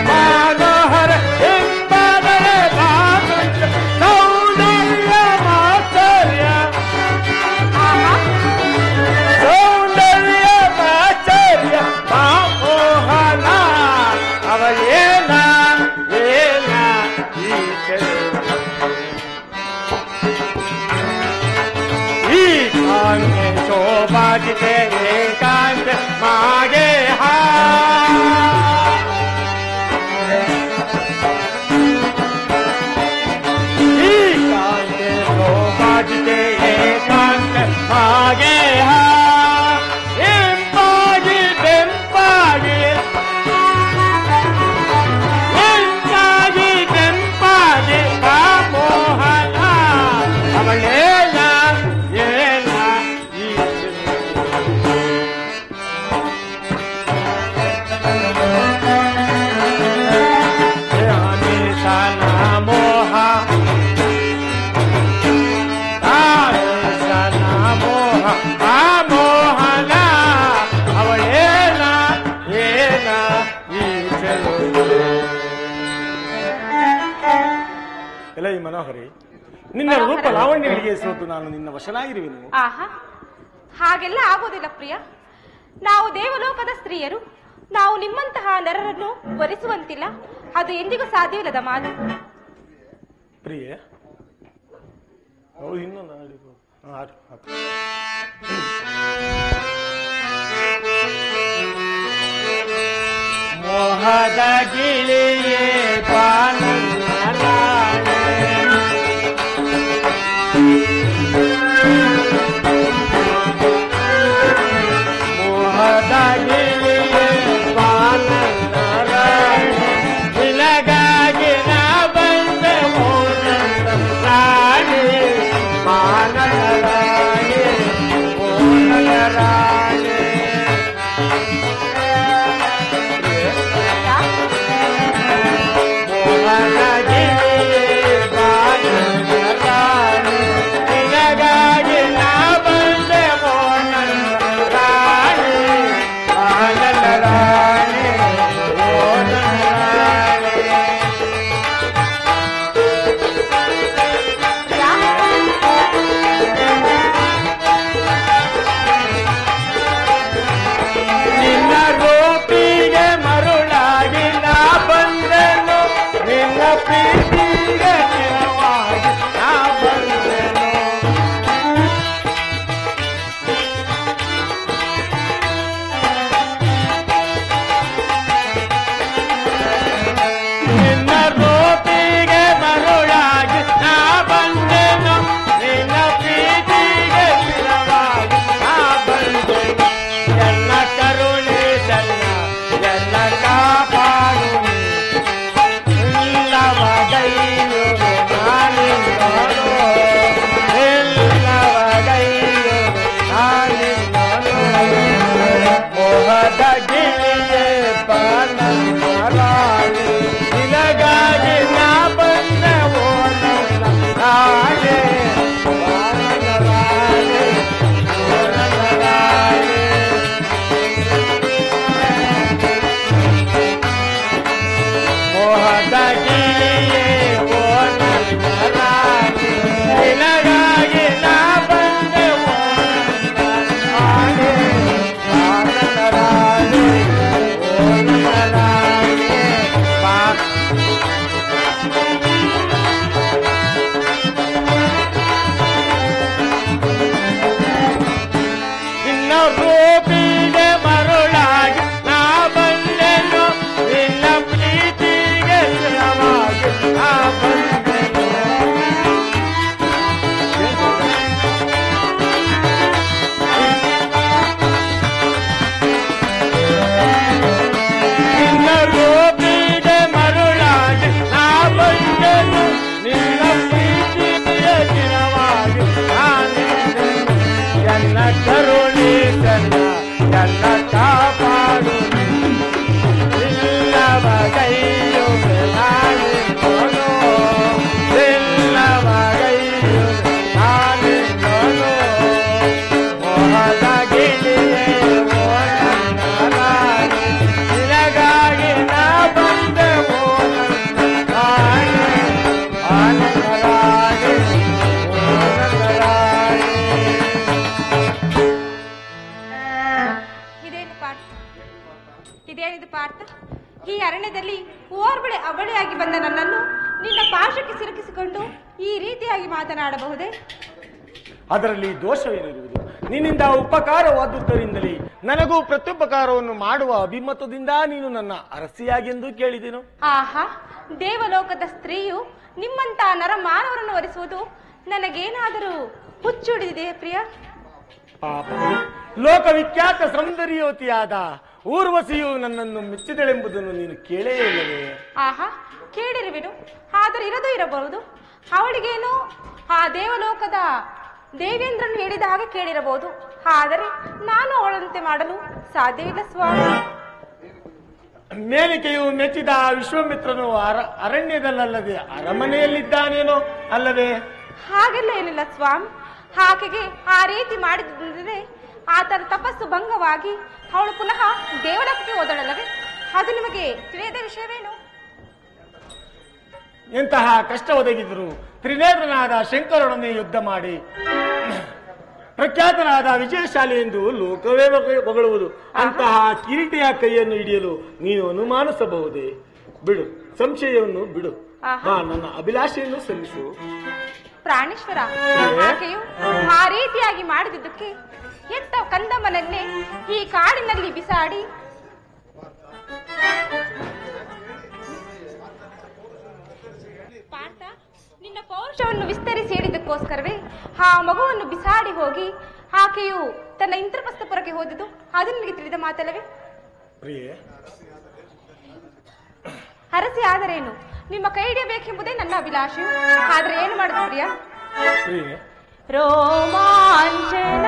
ಮನೋಹರ ಹಿಂಬದರೆ ಬಾಸುಲ್ಲ ಸೌಂದರ್ಯ ಮಾಚರ್ಯ ಸೌಂದರ್ಯ ಮಾಚರ್ಯ ಮೋಹನ ಅವಳೇನ ಏನ शोभाजिते एकांत मागे हा एकांत शोभाजिते एकांत मागे हा इंपागी बेंपागी इंपागी बेंपागी का मोहना अवलेना येना ಎಲೈ ಮನೋಹರಿ, ನಿನ್ನ ರೂಪ ಲಾವಣ್ಯಗಳಿಗೆ ಸೋತು ನಾನು ನಿನ್ನ ವಶನಾಗಿರುವೆನು. ಆಹಾ, ಹಾಗೆಲ್ಲ ಆಗೋದಿಲ್ಲ ಪ್ರಿಯ. ನಾವು ದೇವಲೋಕದ ಸ್ತ್ರೀಯರು, ನಾವು ನಿಮ್ಮಂತಹ ನರರನ್ನು ವರಿಸುವಂತಿಲ್ಲ. ಅದು ಎಂದಿಗೂ ಸಾಧ್ಯವಿಲ್ಲದ ಮಾತು. ಪ್ರಿಯೆ, ಹೌದು, ಇನ್ನೊಂದು ಮೋಹದ ಗಿಳಿಯೇ ಪಾನರಾಣೆ ಮೋಹದ ಗಿಳಿಯೇ ಪಾನರಾಣೆ ನಿನಗಾಗಿ ನಾ ಬಂದೆ ಮೋಹದ ರಾಣಿ ಮಾನರಾಣಿ ಮೋಹದ ರಾಣಿ ರೀತಿಯಾಗಿ ಮಾತನಾಡಬಹುದೇ? ಅದರಲ್ಲಿ ದೋಷವೇನಿರುವುದು? ನಿನ್ನಿಂದ ಉಪಕಾರವಾದುದರಿಂದಲೇ ನನಗೂ ಪ್ರತ್ಯುಪಕಾರವನ್ನು ಮಾಡುವ ಅಭಿಮತದಿಂದ ನೀನು ನನ್ನ ಅರಸಿಯಾಗೆಂದು ಕೇಳಿದೆನು. ಆಹಾ, ದೇವಲೋಕದ ಸ್ತ್ರೀಯು ನಿಮ್ಮಂತ ನರಮಾನವರನ್ನು ವರಿಸುವುದು ನನಗೇನಾದರೂ ಹುಚ್ಚುಡಿದಿದೆ ಪ್ರಿಯ? ಪಾಪ, ಲೋಕವಿಖ್ಯಾತ ಸೌಂದರ್ಯವತಿಯಾದ ಊರ್ವಶಿಯು ನನ್ನನ್ನು ಮೆಚ್ಚಿದಳೆಂಬುದನ್ನು ನೀನು ಕೇಳೇ ಇಲ್ಲವೇ? ಆಹಾ, ಕೇಳಿರುವೆನು. ಆದರೆ ಇರದು ಇರಬಹುದು. ಅವಳಿಗೇನು ಆ ದೇವಲೋಕದ ದೇವೇಂದ್ರನು ಹೇಳಿದ ಹಾಗೆ ಕೇಳಿರಬಹುದು. ಆದರೆ ನಾನು ಅವಳಂತೆ ಮಾಡಲು ಸಾಧ್ಯವಿಲ್ಲ ಸ್ವಾಮಿ. ಮೇಲಿಕೆಯು ಮೆಚ್ಚಿದ ವಿಶ್ವಾಮಿತ್ರನು ಅರಣ್ಯದಲ್ಲದೆ ಅರಮನೆಯಲ್ಲಿದ್ದಾನೇನೋ ಅಲ್ಲವೇ? ಹಾಗೆಲ್ಲ ಏನಿಲ್ಲ ಸ್ವಾಮಿ. ಆಕೆಗೆ ಆ ರೀತಿ ಮಾಡಿದರೆ ಆತನ ತಪಸ್ಸು ಭಂಗವಾಗಿ ಅವಳು ಪುನಃ ದೇವಲೋಕಕ್ಕೆ ಹೋದಳಲ್ಲವೇ? ಅದು ನಿಮಗೆ ತಿಳಿಯದ ವಿಷಯವೇನು? ಎಂತಹ ಕಷ್ಟ ಒದಗಿದ್ರು ತ್ರಿನೇತ್ರನಾದ ಶಂಕರನೊಡನೆ ಯುದ್ಧ ಮಾಡಿ ಪ್ರಖ್ಯಾತನಾದ ವಿಜಯಶಾಲಿ ಎಂದು ಲೋಕವೇ ಹೊಗಳುವುದು. ಅಂತಹ ಕಿರೀಟಿಯ ಕೈಯನ್ನು ಹಿಡಿಯಲು ನೀನು ಅನುಮಾನಿಸಬಹುದೇ? ಬಿಡು, ಸಂಶಯವನ್ನು ಬಿಡು. ನನ್ನ ಅಭಿಲಾಷೆಯನ್ನು ಸಲ್ಲಿಸು. ಪ್ರಾಣೇಶ್ವರ, ಆಕೆಯು ಆ ರೀತಿಯಾಗಿ ಮಾಡಿದ್ದಕ್ಕೆ ಎತ್ತ ಕಂದಮ್ಮನನ್ನೇ ಈ ಕಾಡಿನಲ್ಲಿ ಬಿಸಾಡಿ ಪಾರ್ಥ, ನಿನ್ನ ಪೌರುಷವನ್ನು ವಿಸ್ತರಿಸಿ ಹೇಳಿದ್ದಕ್ಕೋಸ್ಕರವೇ ಆ ಮಗುವನ್ನು ಬಿಸಾಡಿ ಹೋಗಿ ಆಕೆಯು ತನ್ನ ಇಂದ್ರಪ್ರಸ್ಥಪುರಕ್ಕೆ ಹೋದದ್ದು ಅದು ನಿನಗೆ ತಿಳಿದ ಮಾತಲ್ಲವೇ? ಪ್ರಿಯೆ, ಅರಸಿ ಆದರೇನು, ನಿಮ್ಮ ಕೈ ಹಿಡಿಯಬೇಕೆಂಬುದೇ ನನ್ನ ಅಭಿಲಾಷೆಯು. ಆದ್ರೆ ಏನು ಮಾಡುದು ಪ್ರಿಯ? ರೋಮಾಂಚನ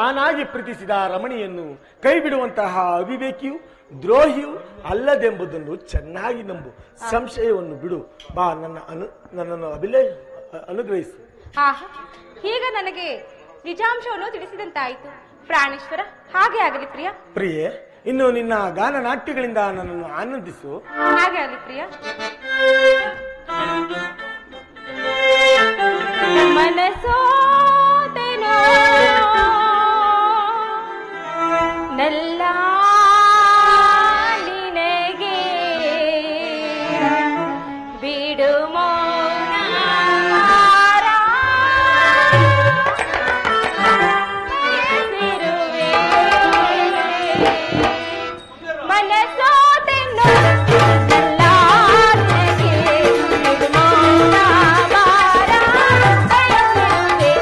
ತಾನಾಗಿ ಪ್ರೀತಿಸಿದ ರಮಣಿಯನ್ನು ಕೈ ಬಿಡುವಂತಹ ಅವಿವೇಕಿಯು ದ್ರೋಹಿಯು ಅಲ್ಲದೆಂಬುದನ್ನು ಚೆನ್ನಾಗಿ ನಂಬು. ಸಂಶಯವನ್ನು ಬಿಡು. ಬಾ, ನನ್ನನ್ನು ಅನುಗ್ರಹಿಸು. ಆಹಾ, ಈಗ ನನಗೆ ನಿಜಾಂಶವನ್ನು ತಿಳಿಸಿದಂತಾಯಿತು. ಪ್ರಾಣೇಶ್ವರ, ಹಾಗೆ ಆಗಲಿ ಪ್ರಿಯ. ಪ್ರಿಯೆ, ಇನ್ನು ನಿನ್ನ ಗಾನ ನಾಟ್ಯಗಳಿಂದ ನನ್ನನ್ನು ಆನಂದಿಸು. ಹಾಗೆ ಆಗಲಿ ಪ್ರಿಯ. ಮನಸೋತೆನೋ ನಲ್ಲ ನಿನಗೆ ಬಿಡು ಮೌನ ಸಿರುವೆ. ಮನಸೋತೆನೋ ನಲ್ಲ ನಿನಗೆ ಬಿಡು ಮೌನ ಸಿರುವೆ.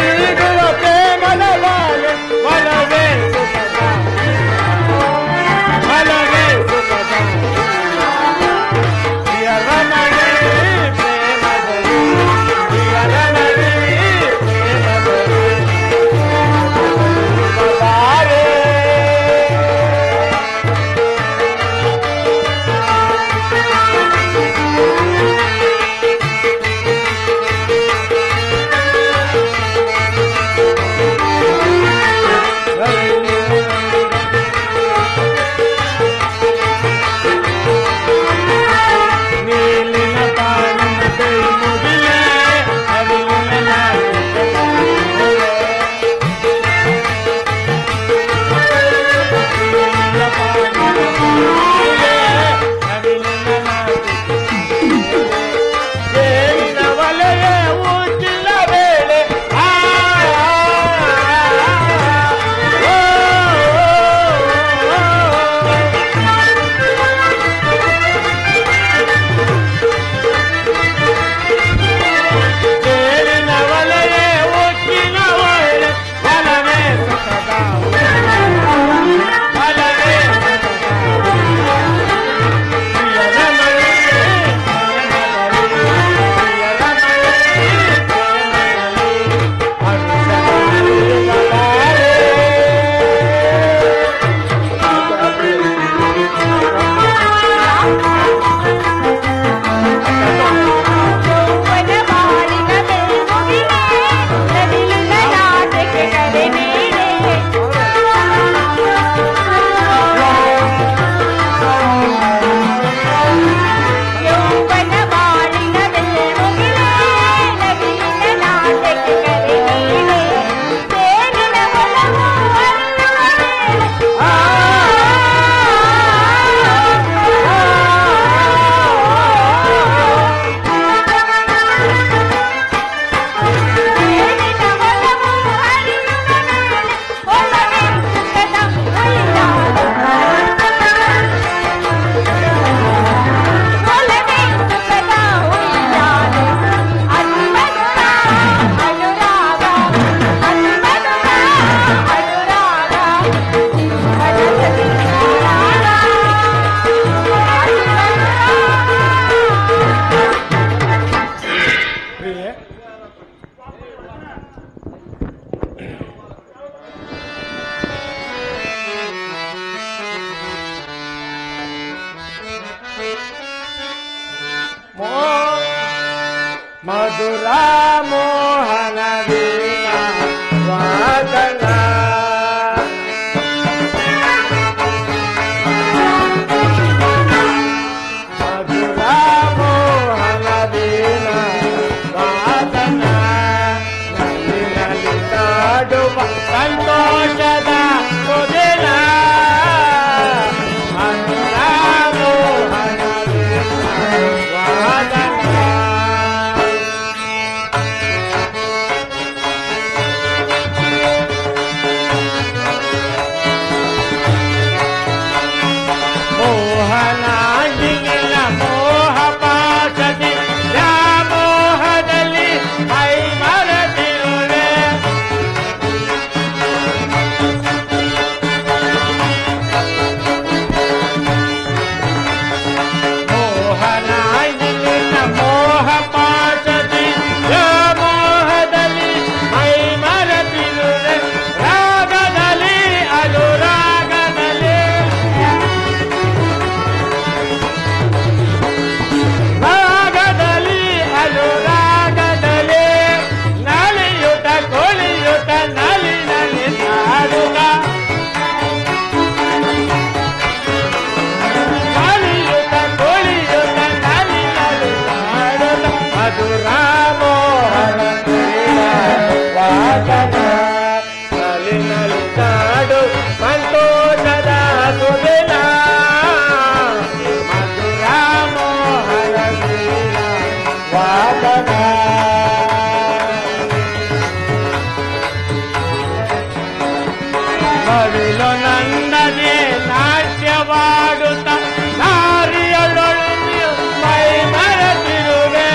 ನೀಡುವ ಪ್ರೇಮದ ಬಾಳೆ ಒಲವೇ ಸುಖದ ಒಲವೇ ಸುಖದ ಪ್ರಿಯರಮಣಿ ಪ್ರೇಮದಲ್ಲಿ ಪ್ರಿಯರಮಣಿ ಮಧುರಾ ಮೋಹನ ವೀಣಾ ವಾದನ ಮಧುರಾ ಮೋಹನ ವೀಣಾ ವಾದನ ನಲ್ಲಿ ನಲಿದಾಡುವ ಸಂತೋಷದ ಮುಗಿಲ ಮಧುರಾ ಮೋಹನ ವೀಣಾ ವಾದನ ಮೋಹನಾಗಿಲ್ಲ ಮೋಹ ಪಾಶದಿ ವ್ಯಾಮೋಹದಲ್ಲಿ ಮೈ ಮರೆತಿರುವೆ ಮೋಹನಾಗಿಲ್ಲ ಮೋಹ ಪಾಶದಿ ವ್ಯಾಮೋಹದಲ್ಲಿ ಮೈ ಮರೆತಿರುವೆ ರಾಗದಲ್ಲಿ ಅನುರಾಗದಲ್ಲಿ ರಾಗದಲ್ಲಿ ಅನುರಾಗದಲ್ಲಿ ನಲಿಯುತ ಕೊಲಿಯುತ ನಲಿ ನಲಿ ಸಾಡುಗ ನಲಿಯುತ ಕೊಲಿಯುತ ನಲಿ ನಲಿ ಸಾಡುಗ ಮಧುರಾ ಮೋಹನ ವಾದನ ನಲಿ ನಲಿ ಸಾಡು ಸಂತೋಷದ ಸುದಿನ ಮಧುರಾ ಮೋಹನ ವಾದನ ಮವಿಲು ನನ್ನದೇ ನಾಟ್ಯವಾಡುತ್ತ ನಾರಿಯಳೊಳು ಮೈ ಮರೆತಿರುವೆ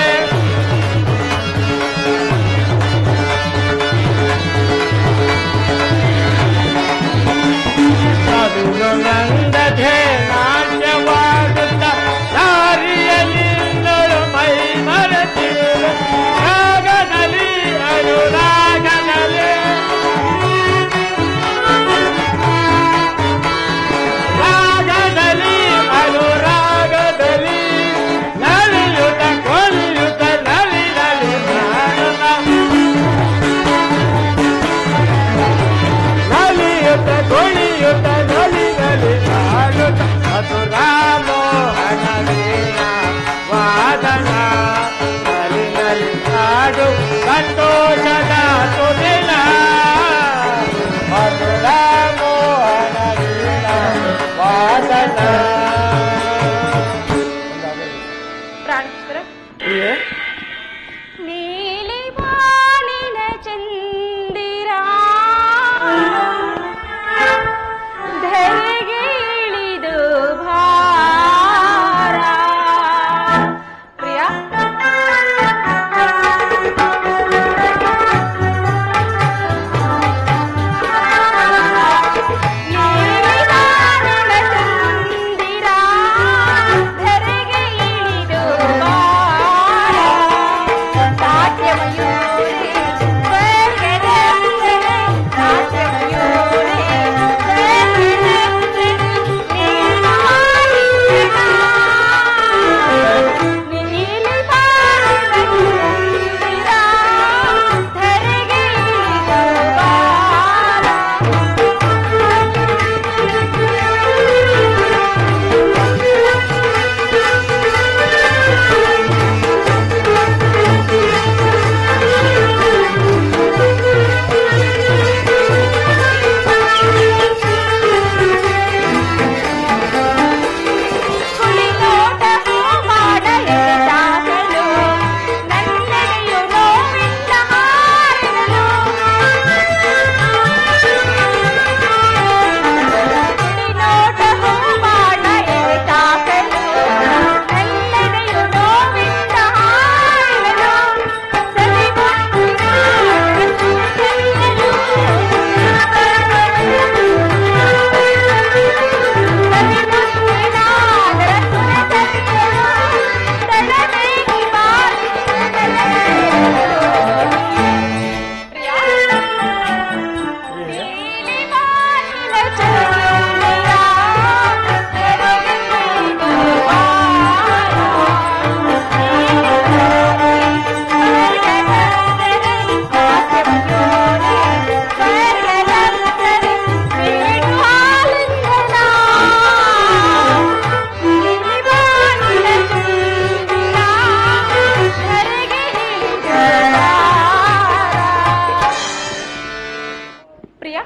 ಪ್ರಿಯ,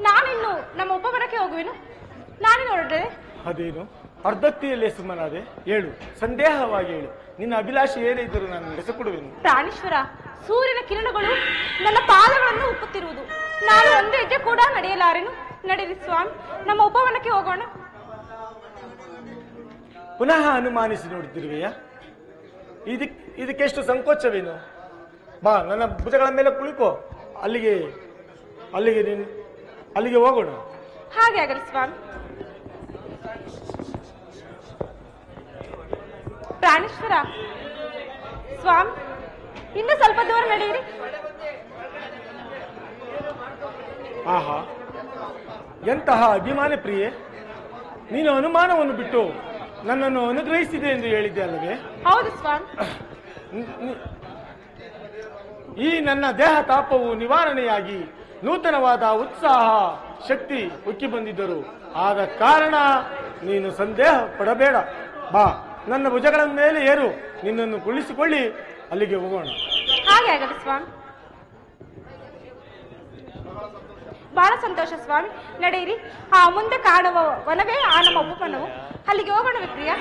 ನಾನಿನ್ನು ನಮ್ಮ ಉಪವನಕ್ಕೆ ಹೋಗುವೆನು. ನಾನೇ ಹೊರಡ್ರೆ. ಅದೇನು ಅರ್ಧತ್ತಿಯಲ್ಲೇ ಸುಮ್ಮನಾದೆ? ಹೇಳು, ಸಂದೇಹವಾಗಿ ಹೇಳು. ನಿನ್ನ ಅಭಿಲಾಷೆ ಏನೇ ಇದ್ದರೂ ನಾನು ನಡೆಸಿಕೊಡುವೆನು. ಪ್ರಾಣೇಶ್ವರ, ಸೂರ್ಯನ ಕಿರಣಗಳು ನನ್ನ ಪಾದಗಳನ್ನು ಉಪ್ಪುತ್ತಿರುವುದು. ನಾನು ಒಂದು ಹೆಜ್ಜೆ ಕೂಡ ನಡೆಯಲಾರೆನು. ನಡೀರಿ ಸ್ವಾಮಿ, ನಮ್ಮ ಉಪವನಕ್ಕೆ ಹೋಗೋಣ. ಪುನಃ ಅನುಮಾನಿಸಿ ನೋಡುತ್ತಿರುವೆಯಾ? ಇದಕ್ಕೆಷ್ಟು ಸಂಕೋಚವೇನು? ಬಾ, ನನ್ನ ಭುಜಗಳ ಮೇಲೆ ಕುಳಿಕೋ. ಅಲ್ಲಿಗೆ ಹೋಗೋಣ. ಹಾಗೆ ಆಗಲಿ ಸ್ವಾಮಿ. ಪ್ರಾಣೇಶ್ವರ ಸ್ವಾಮಿ, ಇನ್ನು ಸ್ವಲ್ಪ ದೂರ ನಡೆಯಿರಿ. ಆಹಾ, ಎಂತಹ ಅಭಿಮಾನ ಪ್ರಿಯೆ! ನೀನು ಅನುಮಾನವನ್ನು ಬಿಟ್ಟು ನನ್ನನ್ನು ಅನುಗ್ರಹಿಸಿದೆ ಎಂದು ಹೇಳಿದ್ದೆ ಅಲ್ಲವೇ? ಹೌದು ಸ್ವಾಮಿ. ಈ ನನ್ನ ದೇಹ ತಾಪವು ನಿವಾರಣೆಯಾಗಿ ನೂತನವಾದ ಉತ್ಸಾಹ ಶಕ್ತಿ ಉಕ್ಕಿ ಬಂದಿದ್ದರು. ಆದ ಕಾರಣ ನೀನು ಸಂದೇಹ ಪಡಬೇಡ. ಬಾ, ನನ್ನ ಭುಜಗಳ ಮೇಲೆ ಏರು. ನಿನ್ನನ್ನು ಕುಳಿಸಿಕೊಳ್ಳಿ, ಅಲ್ಲಿಗೆ ಹೋಗೋಣ. ಹಾಗೆ ಆಗಲಿ ಸ್ವಾಮಿ. ಬಹಳ ಸಂತೋಷ ಸ್ವಾಮಿ. ನಡೆಯಿರಿ. ಮುಂದೆ ಕಾಣುವ ವನವೇ ಆ ನಮ್ಮ ಉಪವನವು. ಅಲ್ಲಿಗೆ ಹೋಗೋಣ ಪ್ರಿಯ.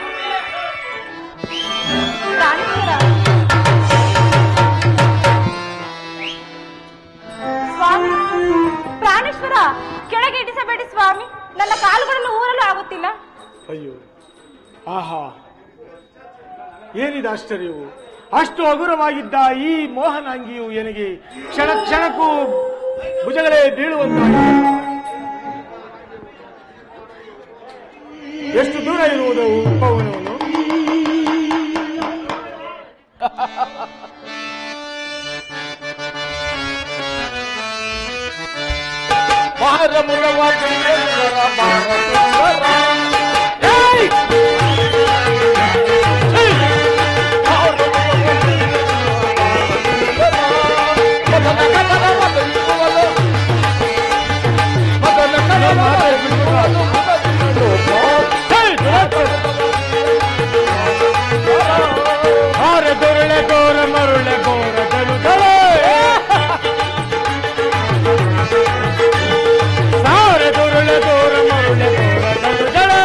ಸ್ವಾಮಿ, ಪ್ರಾಣೇಶ್ವರ, ಕೆಳಗೆ ಇಡಿಸಬೇಡಿ ಸ್ವಾಮಿ. ನನ್ನ ಕಾಲುಗಳನ್ನು ಊರಲು ಆಗುತ್ತಿಲ್ಲ. ಅಯ್ಯೋ, ಆಹಾ, ಏನಿದೆ ಆಶ್ಚರ್ಯವು! ಅಷ್ಟು ಹಗುರವಾಗಿದ್ದ ಈ ಮೋಹನಾಂಗಿಯು ನನಗೆ ಕ್ಷಣ ಕ್ಷಣಕ್ಕೂ ಭುಜಗಳೇ ಬೀಳುವಂತಾಗಿದೆ. ಎಷ್ಟು ದೂರ ಇರುವುದು ಉಪವನವನ್ನು? ದೊರಳೆ ಗೋರ ಮರುಳೆ ಗೋರ ದರುದಳೆ ಸಾರೆ ದೊರಳೆ ಗೋರ ಮರುಳೆ ಗೋರ ದರುದಳೆ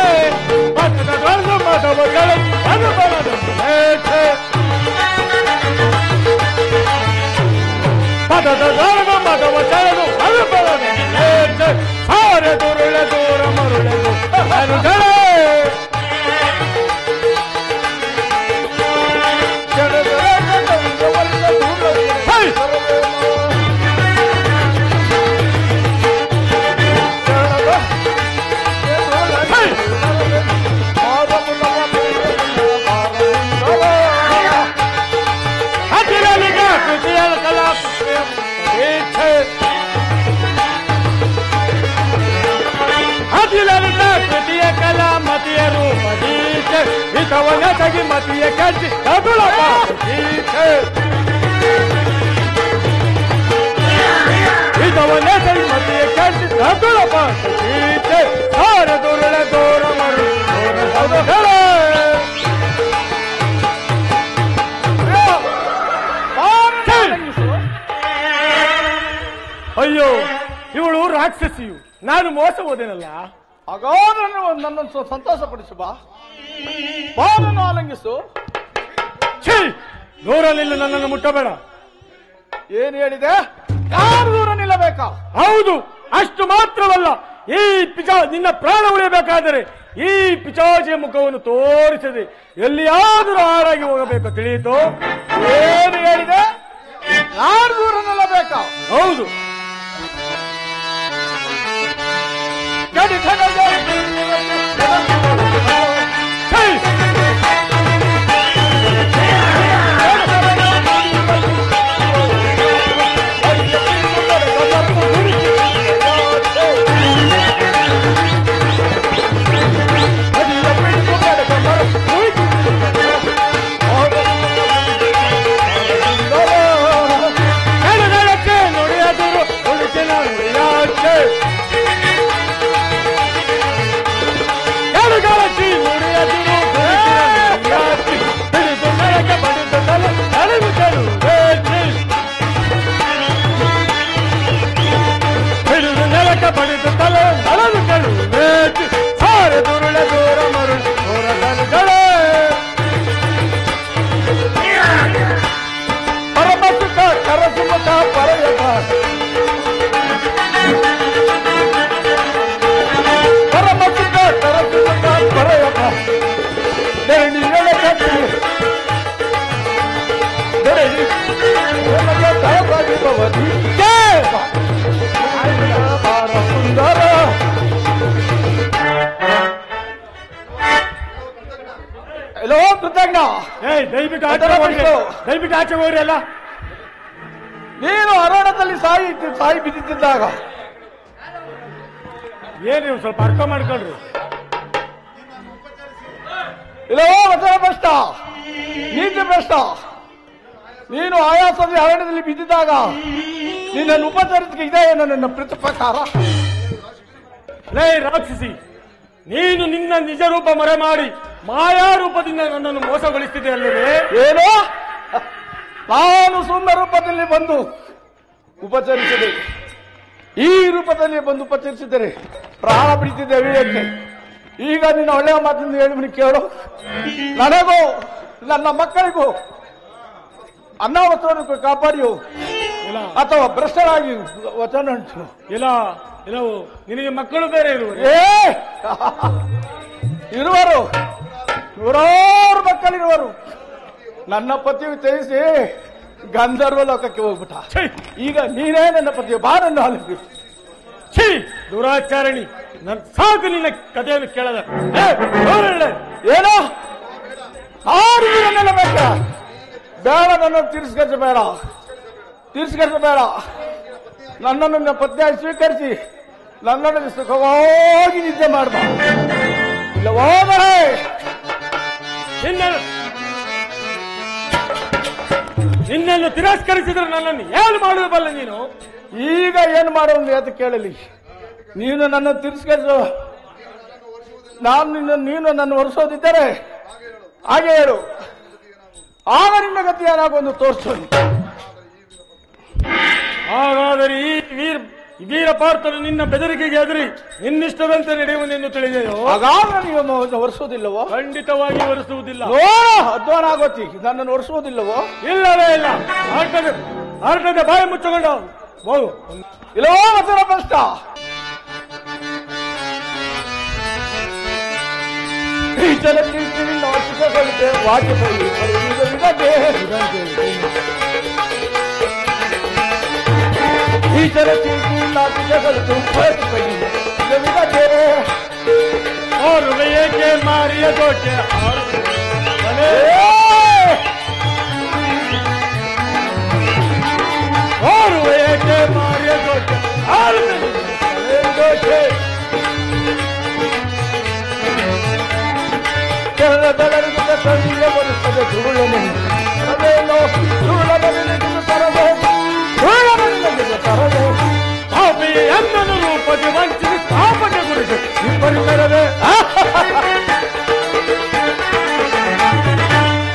ಪಕ್ಕದ ದೊಡ್ಡ ಮದವಗಳು ಅದು ಬಲದ ಪದದ ದೊಡ್ಡ ಮದವ ಚಳದು ಅದು ಬಲದ ಸಾರೆ ದೊರಳೆ ಗೋರ ಮರುಳೆ ಗೋರ ದರುದಳೆ हितवण्यासाठी मती एकाची साधूला हितवण्यासाठी मती एकाची साधूला पाठीचे सारे दोरले दोर मारू ಅಯ್ಯೋ, ಇವಳು ರಾಕ್ಷಸಿಯು. ನಾನು ಮೋಸ ಹೋದೆನಲ್ಲ. ಹಾಗಾದ್ರೆ ನನ್ನನ್ನು ಸಂತೋಷಪಡಿಸು. ಬಾ, ಬಾನನ್ನು ಆಲಂಗಿಸು. ಛೀ, ದೂರ ನಿಲ್ಲು, ನನ್ನನ್ನು ಮುಟ್ಟಬೇಡ. ಏನು ಹೇಳಿದೆ? ಯಾರು ದೂರ ನಿಲ್ಲಬೇಕಾ? ಹೌದು, ಅಷ್ಟು ಮಾತ್ರವಲ್ಲ, ಈ ನಿನ್ನ ಪ್ರಾಣ ಉಳಿಯಬೇಕಾದರೆ ಈ ಪಿಚಾಚಿಯ ಮುಖವನ್ನು ತೋರಿಸದೆ ಎಲ್ಲಿಯಾದರೂ ಹಾರಾಗಿ ಹೋಗಬೇಕು, ತಿಳಿಯಿತು? ಏನು ಹೇಳಿದೆ? ಯಾರು ದೂರ ನಿಲ್ಲಬೇಕಾ? ಹೌದು. ಮಲಕ ಬಡಿದು ತಲೆ ನಳದು ಕಳು ಬೇಟಿ ಸಾರೆ ದುರುಳೆ ದೂರ ಮರುಳು ಹೊರಗಲುಗಳೇ ಪರಮ ಸುಖ ಕರಸುಮುಖ ಪರಯಪ ಪರಮ ಸುಖ ಕರಸುಮುಖ ಪರಯಪ ಧರಣಿಗಳ ಕಟ್ಟಿ ಧರಣಿ ನಮಗೆ ತಳವಾಗಿ ಭವತಿ ಬಾರ ಸುಂದರ ಎಲ್ಲೋ ಕೃತಜ್ಞ ದಯವಿಟ್ಟು ಆಚೆ ಹೋಗ್ರಿ ಅಲ್ಲ ನೀನು ಅರಣ್ಯದಲ್ಲಿ ಸಾಯಿ ಬಿದ್ದಿದ್ದಾಗ ಏನು ಸ್ವಲ್ಪ ಅರ್ಥ ಮಾಡ್ಕೊಳ್ರಿ ಇಲ್ಲೋ ವಚನ ಭ್ರಷ್ಟ ನೀತಿ ಭ್ರಷ್ಟ ನೀನು ಆಯಾಸದ ಅರಣ್ಯದಲ್ಲಿ ಬಿದ್ದಿದ್ದಾಗ ನಿನ್ನನ್ನು ಉಪಚರಿಸಿಗೆ ಇದೆ ನನ್ನ ಪ್ರಕಾರ ಲೇ ರಾಕ್ಷಸಿ ನೀನು ನಿನ್ನ ನಿಜ ರೂಪ ಮರೆ ಮಾಡಿ ಮಾಯಾ ರೂಪದಿಂದ ನನ್ನನ್ನು ಮೋಸಗೊಳಿಸ್ತಿದೆ ಅಲ್ಲವೇ ಏನು ನಾನು ಸುಂದರ ರೂಪದಲ್ಲಿ ಬಂದು ಉಪಚರಿಸಿದೆ ಈ ರೂಪದಲ್ಲಿ ಬಂದು ಉಪಚರಿಸಿದರೆ ಪ್ರಾಣ ಬಿಡ್ತಿದ್ದೆ ಅವಿವೇಕೆ ಈಗ ನಿನ್ನ ಒಳ್ಳೆಯ ಮಾತಿಂದ ಹೇಳಿ ಕೇಳು ನನಗೂ ನನ್ನ ಮಕ್ಕಳಿಗೂ ಅನ್ನ ವಸ್ತ್ರವನ್ನು ಕಾಪಾಡಿಯು ಅಥವಾ ಭ್ರಷ್ಟರಾಗಿ ವಚನ ಉಂಟು ಇಲ್ಲ ಇಲ್ಲ ನಿನಗೆ ಮಕ್ಕಳು ಬೇರೆ ಇರುವರು ನೂರಾರು ಮಕ್ಕಳಿರುವರು ನನ್ನ ಪತಿಯು ತ್ಯಜಿಸಿ ಗಂಧರ್ವ ಲೋಕಕ್ಕೆ ಹೋಗ್ಬಿಟ್ಟ ಈಗ ನೀನೇ ನನ್ನ ಪತಿಯು ಬಾರನ್ನು ಹಾಲಿ ದುರಾಚಾರಣಿ ನನ್ ಸಾಕು ನಿನ್ನ ಕಥೆಯನ್ನು ಕೇಳದ ಏನೋ ಆರು ಬೇಕ ಬೇಡ ನನ್ನನ್ನು ತಿರಸ್ಕರಿಸಬೇಡ ನನ್ನನ್ನು ನನ್ನ ಪತ್ನಿಯಾಗಿ ಸ್ವೀಕರಿಸಿ ನನ್ನನ್ನು ಸುಖವಾಗಿ ನಿದ್ದೆ ಮಾಡಬ ಇಲ್ಲ ಹೋದರೆ ನಿನ್ನನ್ನು ತಿರಸ್ಕರಿಸಿದ್ರೆ ನನ್ನನ್ನು ಏನು ಮಾಡಬಲ್ಲ ನೀನು ಈಗ ಏನು ಮಾಡುವುದು ಅಂತ ಕೇಳಲಿ ನೀನು ನನ್ನ ತಿರಸ್ಕರಿಸು ನೀನು ನನ್ನ ಒರೆಸೋದಿದ್ದರೆ ಹಾಗೆ ಹೇಳು ಆಗ ನಿನ್ನ ಗತಿ ಏನಾಗೊಂದು ತೋರಿಸು ಹಾಗಾದರೆ ಈ ವೀರ ಪಾರ್ಥನು ನಿನ್ನ ಬೆದರಿಕೆಗೆ ಎದುರಿ ನಿನ್ನಿಷ್ಟದಂತೆ ನಡೆಯುವುದೆಂದು ತಿಳಿದೆಯೋ ಹಾಗಾದ್ರೆ ನೀವು ಒರೆಸುವುದಿಲ್ಲವೋ ಖಂಡಿತವಾಗಿ ಒರೆಸುವುದಿಲ್ಲ ಅಧ್ವಾನ ಆಗೋತಿ ನನ್ನನ್ನು ಒರೆಸುವುದಿಲ್ಲವೋ ಇಲ್ಲವೇ ಇಲ್ಲ ಆಟದ ಬಾಯಿ ಮುಚ್ಚಿಕೊಂಡು ಹೋಗು ಇಲ್ಲವೋ ಮಸರ ಪ್ರಶ್ನ ಈ ಚಲನಚಿತ್ರ ವಾಜಪೇಯಿ ಈ और भैया के मारिए गोटे और भैया के मारिए गोटे गोटे ಬರುತ್ತದೆ ಧೂಳನೆ ಅದೇನೋ ಪಾಪಿ ಎಂದನು ರೂಪಕ್ಕೆ ವಂಚಿಸಿ ತಾಪಕ್ಕೆ ಗುರಿಸಿ ಇಬ್ಬರಿದ್ದರದೆ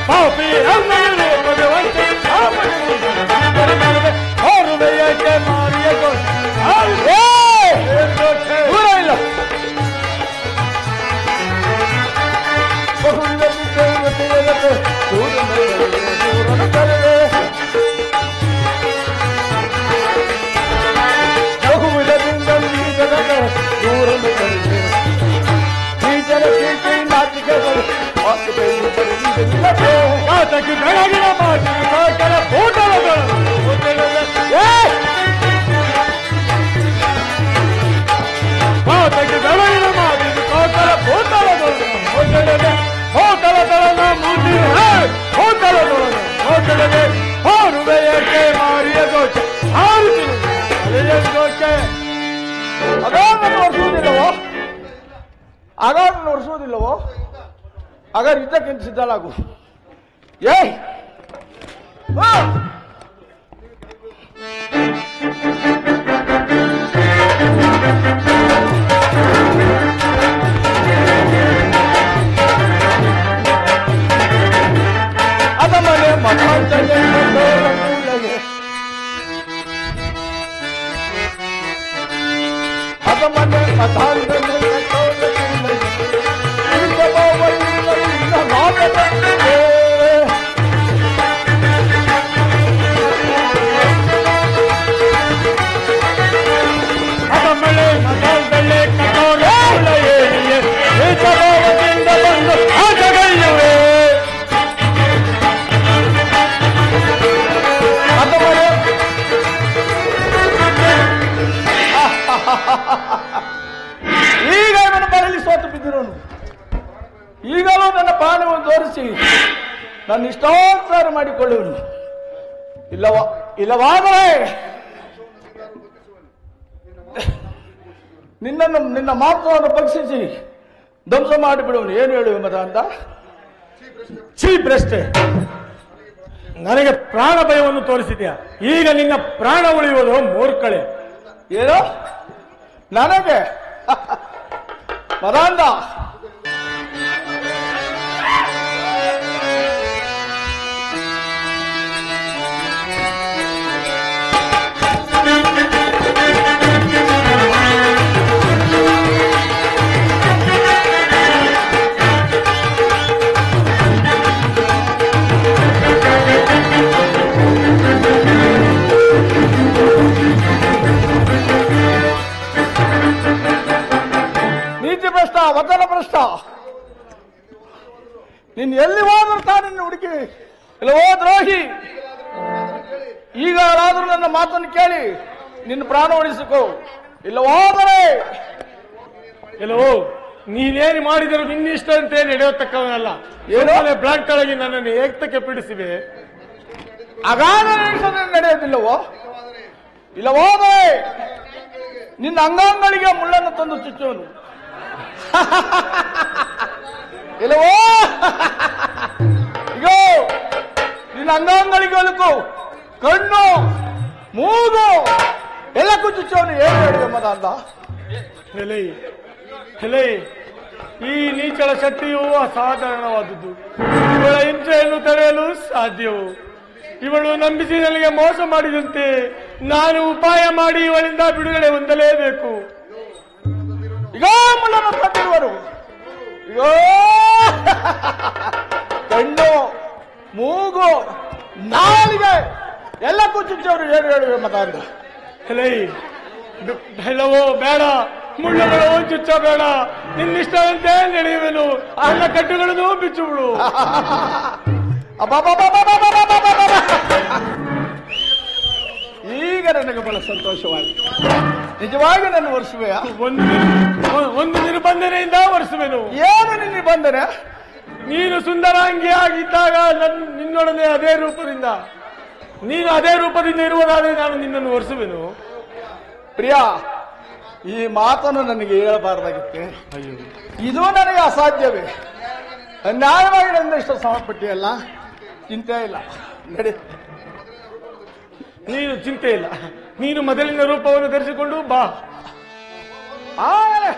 ಪಾಪಿ ಎಂದನು ರೂಪಕ್ಕೆ ವಂಚಿಸಿ ತಾಪಕ್ಕೆ ಗುರಿಸಿ ಅವರು ಬೇಯಕ್ಕೆ ಮಾರಿಯ ದೂರ ಇಲ್ಲ ಬೆಳಗಿನ ಮಾತಿನ ಮಾತಕ್ಕೆ ಬೆಳಗಿನ ಮಾತಿನ ಕೋಟಲ ಭೂತಲಗಳು ಹೋಟಲಗಳನ್ನು ಮುಂದೆ ಹೋಟಲಗಳನ್ನು ಹೋಟೆಲಗೆ ಹೋರುವೆಯಕ್ಕೆ ಮಾರಿಯ ಗೋಚೆ ಹಾರುತ್ತಿದೆ ಗೋಚೆ ಅಗಾರನ್ನು ಒರೆಸುವುದಿಲ್ಲವೋ ಅಗಾರನ್ನು ಒರೆಸುವುದಿಲ್ಲವೋ ಅಗಾರ ಯುದ್ಧಕ್ಕಿಂತ ಸಿದ್ಧಲಾಗು ಏಯ್ ಅದಮನೆ ಮಕ್ಕಳಿಗೆ ಈಗ ಇವನು ಬರಲಿ ಸೋತು ಬಿದ್ದಿರೋನು. ಈಗಲೂ ನನ್ನ ಪ್ರಾಣವನ್ನು ತೋರಿಸಿ ನನ್ನ ಇಷ್ಟಾಚಾರ ಮಾಡಿಕೊಳ್ಳುವನು. ಇಲ್ಲವಾದರೆ ನಿನ್ನ ಮಾತನ್ನು ಪರೀಕ್ಷಿಸಿ ಧ್ವಂಸ ಮಾಡಿಬಿಡುವನು. ಏನು ಹೇಳುವ ಮತ ಅಂತ? ಛೀ ಭ್ರಷ್ಟೆ, ನನಗೆ ಪ್ರಾಣ ಭಯವನ್ನು ತೋರಿಸಿದ್ಯಾ, ಈಗ ನಿನ್ನ ಪ್ರಾಣ ಉಳಿಯುವುದು ಮೂರ್ಖಳೆ. ಏನೋ ನನಗೆ ಮದಾಂಧ ವಚನ ಭ್ರಷ್ಟ. ನೀನು ಎಲ್ಲಿ ಹೋದ್ರು ತಾನಿನ್ನು ಹುಡುಕಿ ಇಲ್ಲವೋ ದ್ರೋಹಿ. ಈಗಾದ್ರೂ ನನ್ನ ಮಾತನ್ನು ಕೇಳಿ ನಿನ್ನ ಪ್ರಾಣ ಉಳಿಸಿಕೋ, ಇಲ್ಲವಾದರೆ ಎಲ್ಲವೋ ನೀನೇನು ಮಾಡಿದರೂ ನಿನ್ನಿಷ್ಟ ಅಂತ ನಡೆಯತಕ್ಕವನಲ್ಲ. ಏನೋ ಬ್ಲಾಕ್ ಕೆಳಗೆ ನನ್ನನ್ನು ಏಕ್ತಕ್ಕೆ ಪೀಡಿಸಿವೆ. ಅಗಾಧ ನಡೆಯೋದಿಲ್ಲವೋ? ಇಲ್ಲವಾದರೆ ನಿನ್ನ ಅಂಗಾಂಗಳಿಗೆ ಮುಳ್ಳನ್ನು ತಂದು ಚುಚ್ಚುವನು. ಇಲ್ಲವೋ ಈಗ ನಿನ್ನ ಅಂಗಾಂಗಳಿಗೆ ಒಲಕು ಕಣ್ಣು ಮೂಗು ಎಲ್ಲ ಕುಚ್ಚುಚ್ಚವನು. ಏನು ಹೇಳಿದೆ ಮದ ಅಂತ? ಹೆಲೈ, ಈ ನೀಚಳ ಶಕ್ತಿಯು ಅಸಾಧಾರಣವಾದದ್ದು. ಇವಳ ಹಿಂಸೆಯನ್ನು ತಡೆಯಲು ಸಾಧ್ಯವು. ಇವಳು ನಂಬಿಸಿ ನನಗೆ ಮೋಸ ಮಾಡಿದಂತೆ ನಾನು ಉಪಾಯ ಮಾಡಿ ಇವಳಿಂದ ಬಿಡುಗಡೆ ಹೊಂದಲೇಬೇಕು. ಈಗ ಮುಳ್ಳನ್ನು ತಂದಿರುವರು. ಈಗ ಕಣ್ಣು ಮೂಗು ನಾಲಿಗೆ ಎಲ್ಲ ಕುಚ್ಚುಚ್ಚವರು. ಏನು ಹೇಳುವೆ ಮತ ಅಂತ? ಹೆಲವೋ ಬೇಡ, ಮುಳ್ಳುಗಳು ಚುಚ್ಚ ಬೇಡ, ನಿನ್ನಿಷ್ಟವಂತೆ ನಡೆಯುವೆನು. ಅಲ್ಲ ಕಟ್ಟುಗಳನ್ನು ಬಿಚ್ಚುಬಿಡು. ಈಗ ನನಗೆ ಬಹಳ ಸಂತೋಷವಾಗಿದೆ. ನಿಜವಾಗಿ ನನ್ನ ವರ್ಷವೆಯಾ? ಒಂದು ನಿರ್ಬಂಧನೆಯಿಂದ ವರ್ಷವೆನು. ಏನು ನಿನ್ನ ನಿಬಂಧನೆ? ನೀನು ಸುಂದರಾಂಗಿಯಾಗಿದ್ದಾಗ ನಿನ್ನೊಡನೆ ಅದೇ ರೂಪದಿಂದ, ನೀನು ಅದೇ ರೂಪದಿಂದ ಇರುವುದಾದರೆ ನಾನು ನಿನ್ನನ್ನು ಒರೆಸುವೆನು. ಪ್ರಿಯಾ, ಈ ಮಾತನ್ನು ನನಗೆ ಹೇಳಬಾರ್ದಾಗಿತ್ತೆ. ಇದು ನನಗೆ ಅಸಾಧ್ಯವೇ. ಅನ್ಯಾಯವಾಗಿ ನನ್ನ ಇಷ್ಟ ಸಮಪಟ್ಟಿಯಲ್ಲ. ಚಿಂತೆ ಇಲ್ಲ, ನಡಿ. ನೀನು ಚಿಂತೆ ಇಲ್ಲ, ನೀನು ಮೊದಲಿನ ರೂಪವನ್ನು ಧರಿಸಿಕೊಂಡು ಬಾ. ಆಮೇಲೆ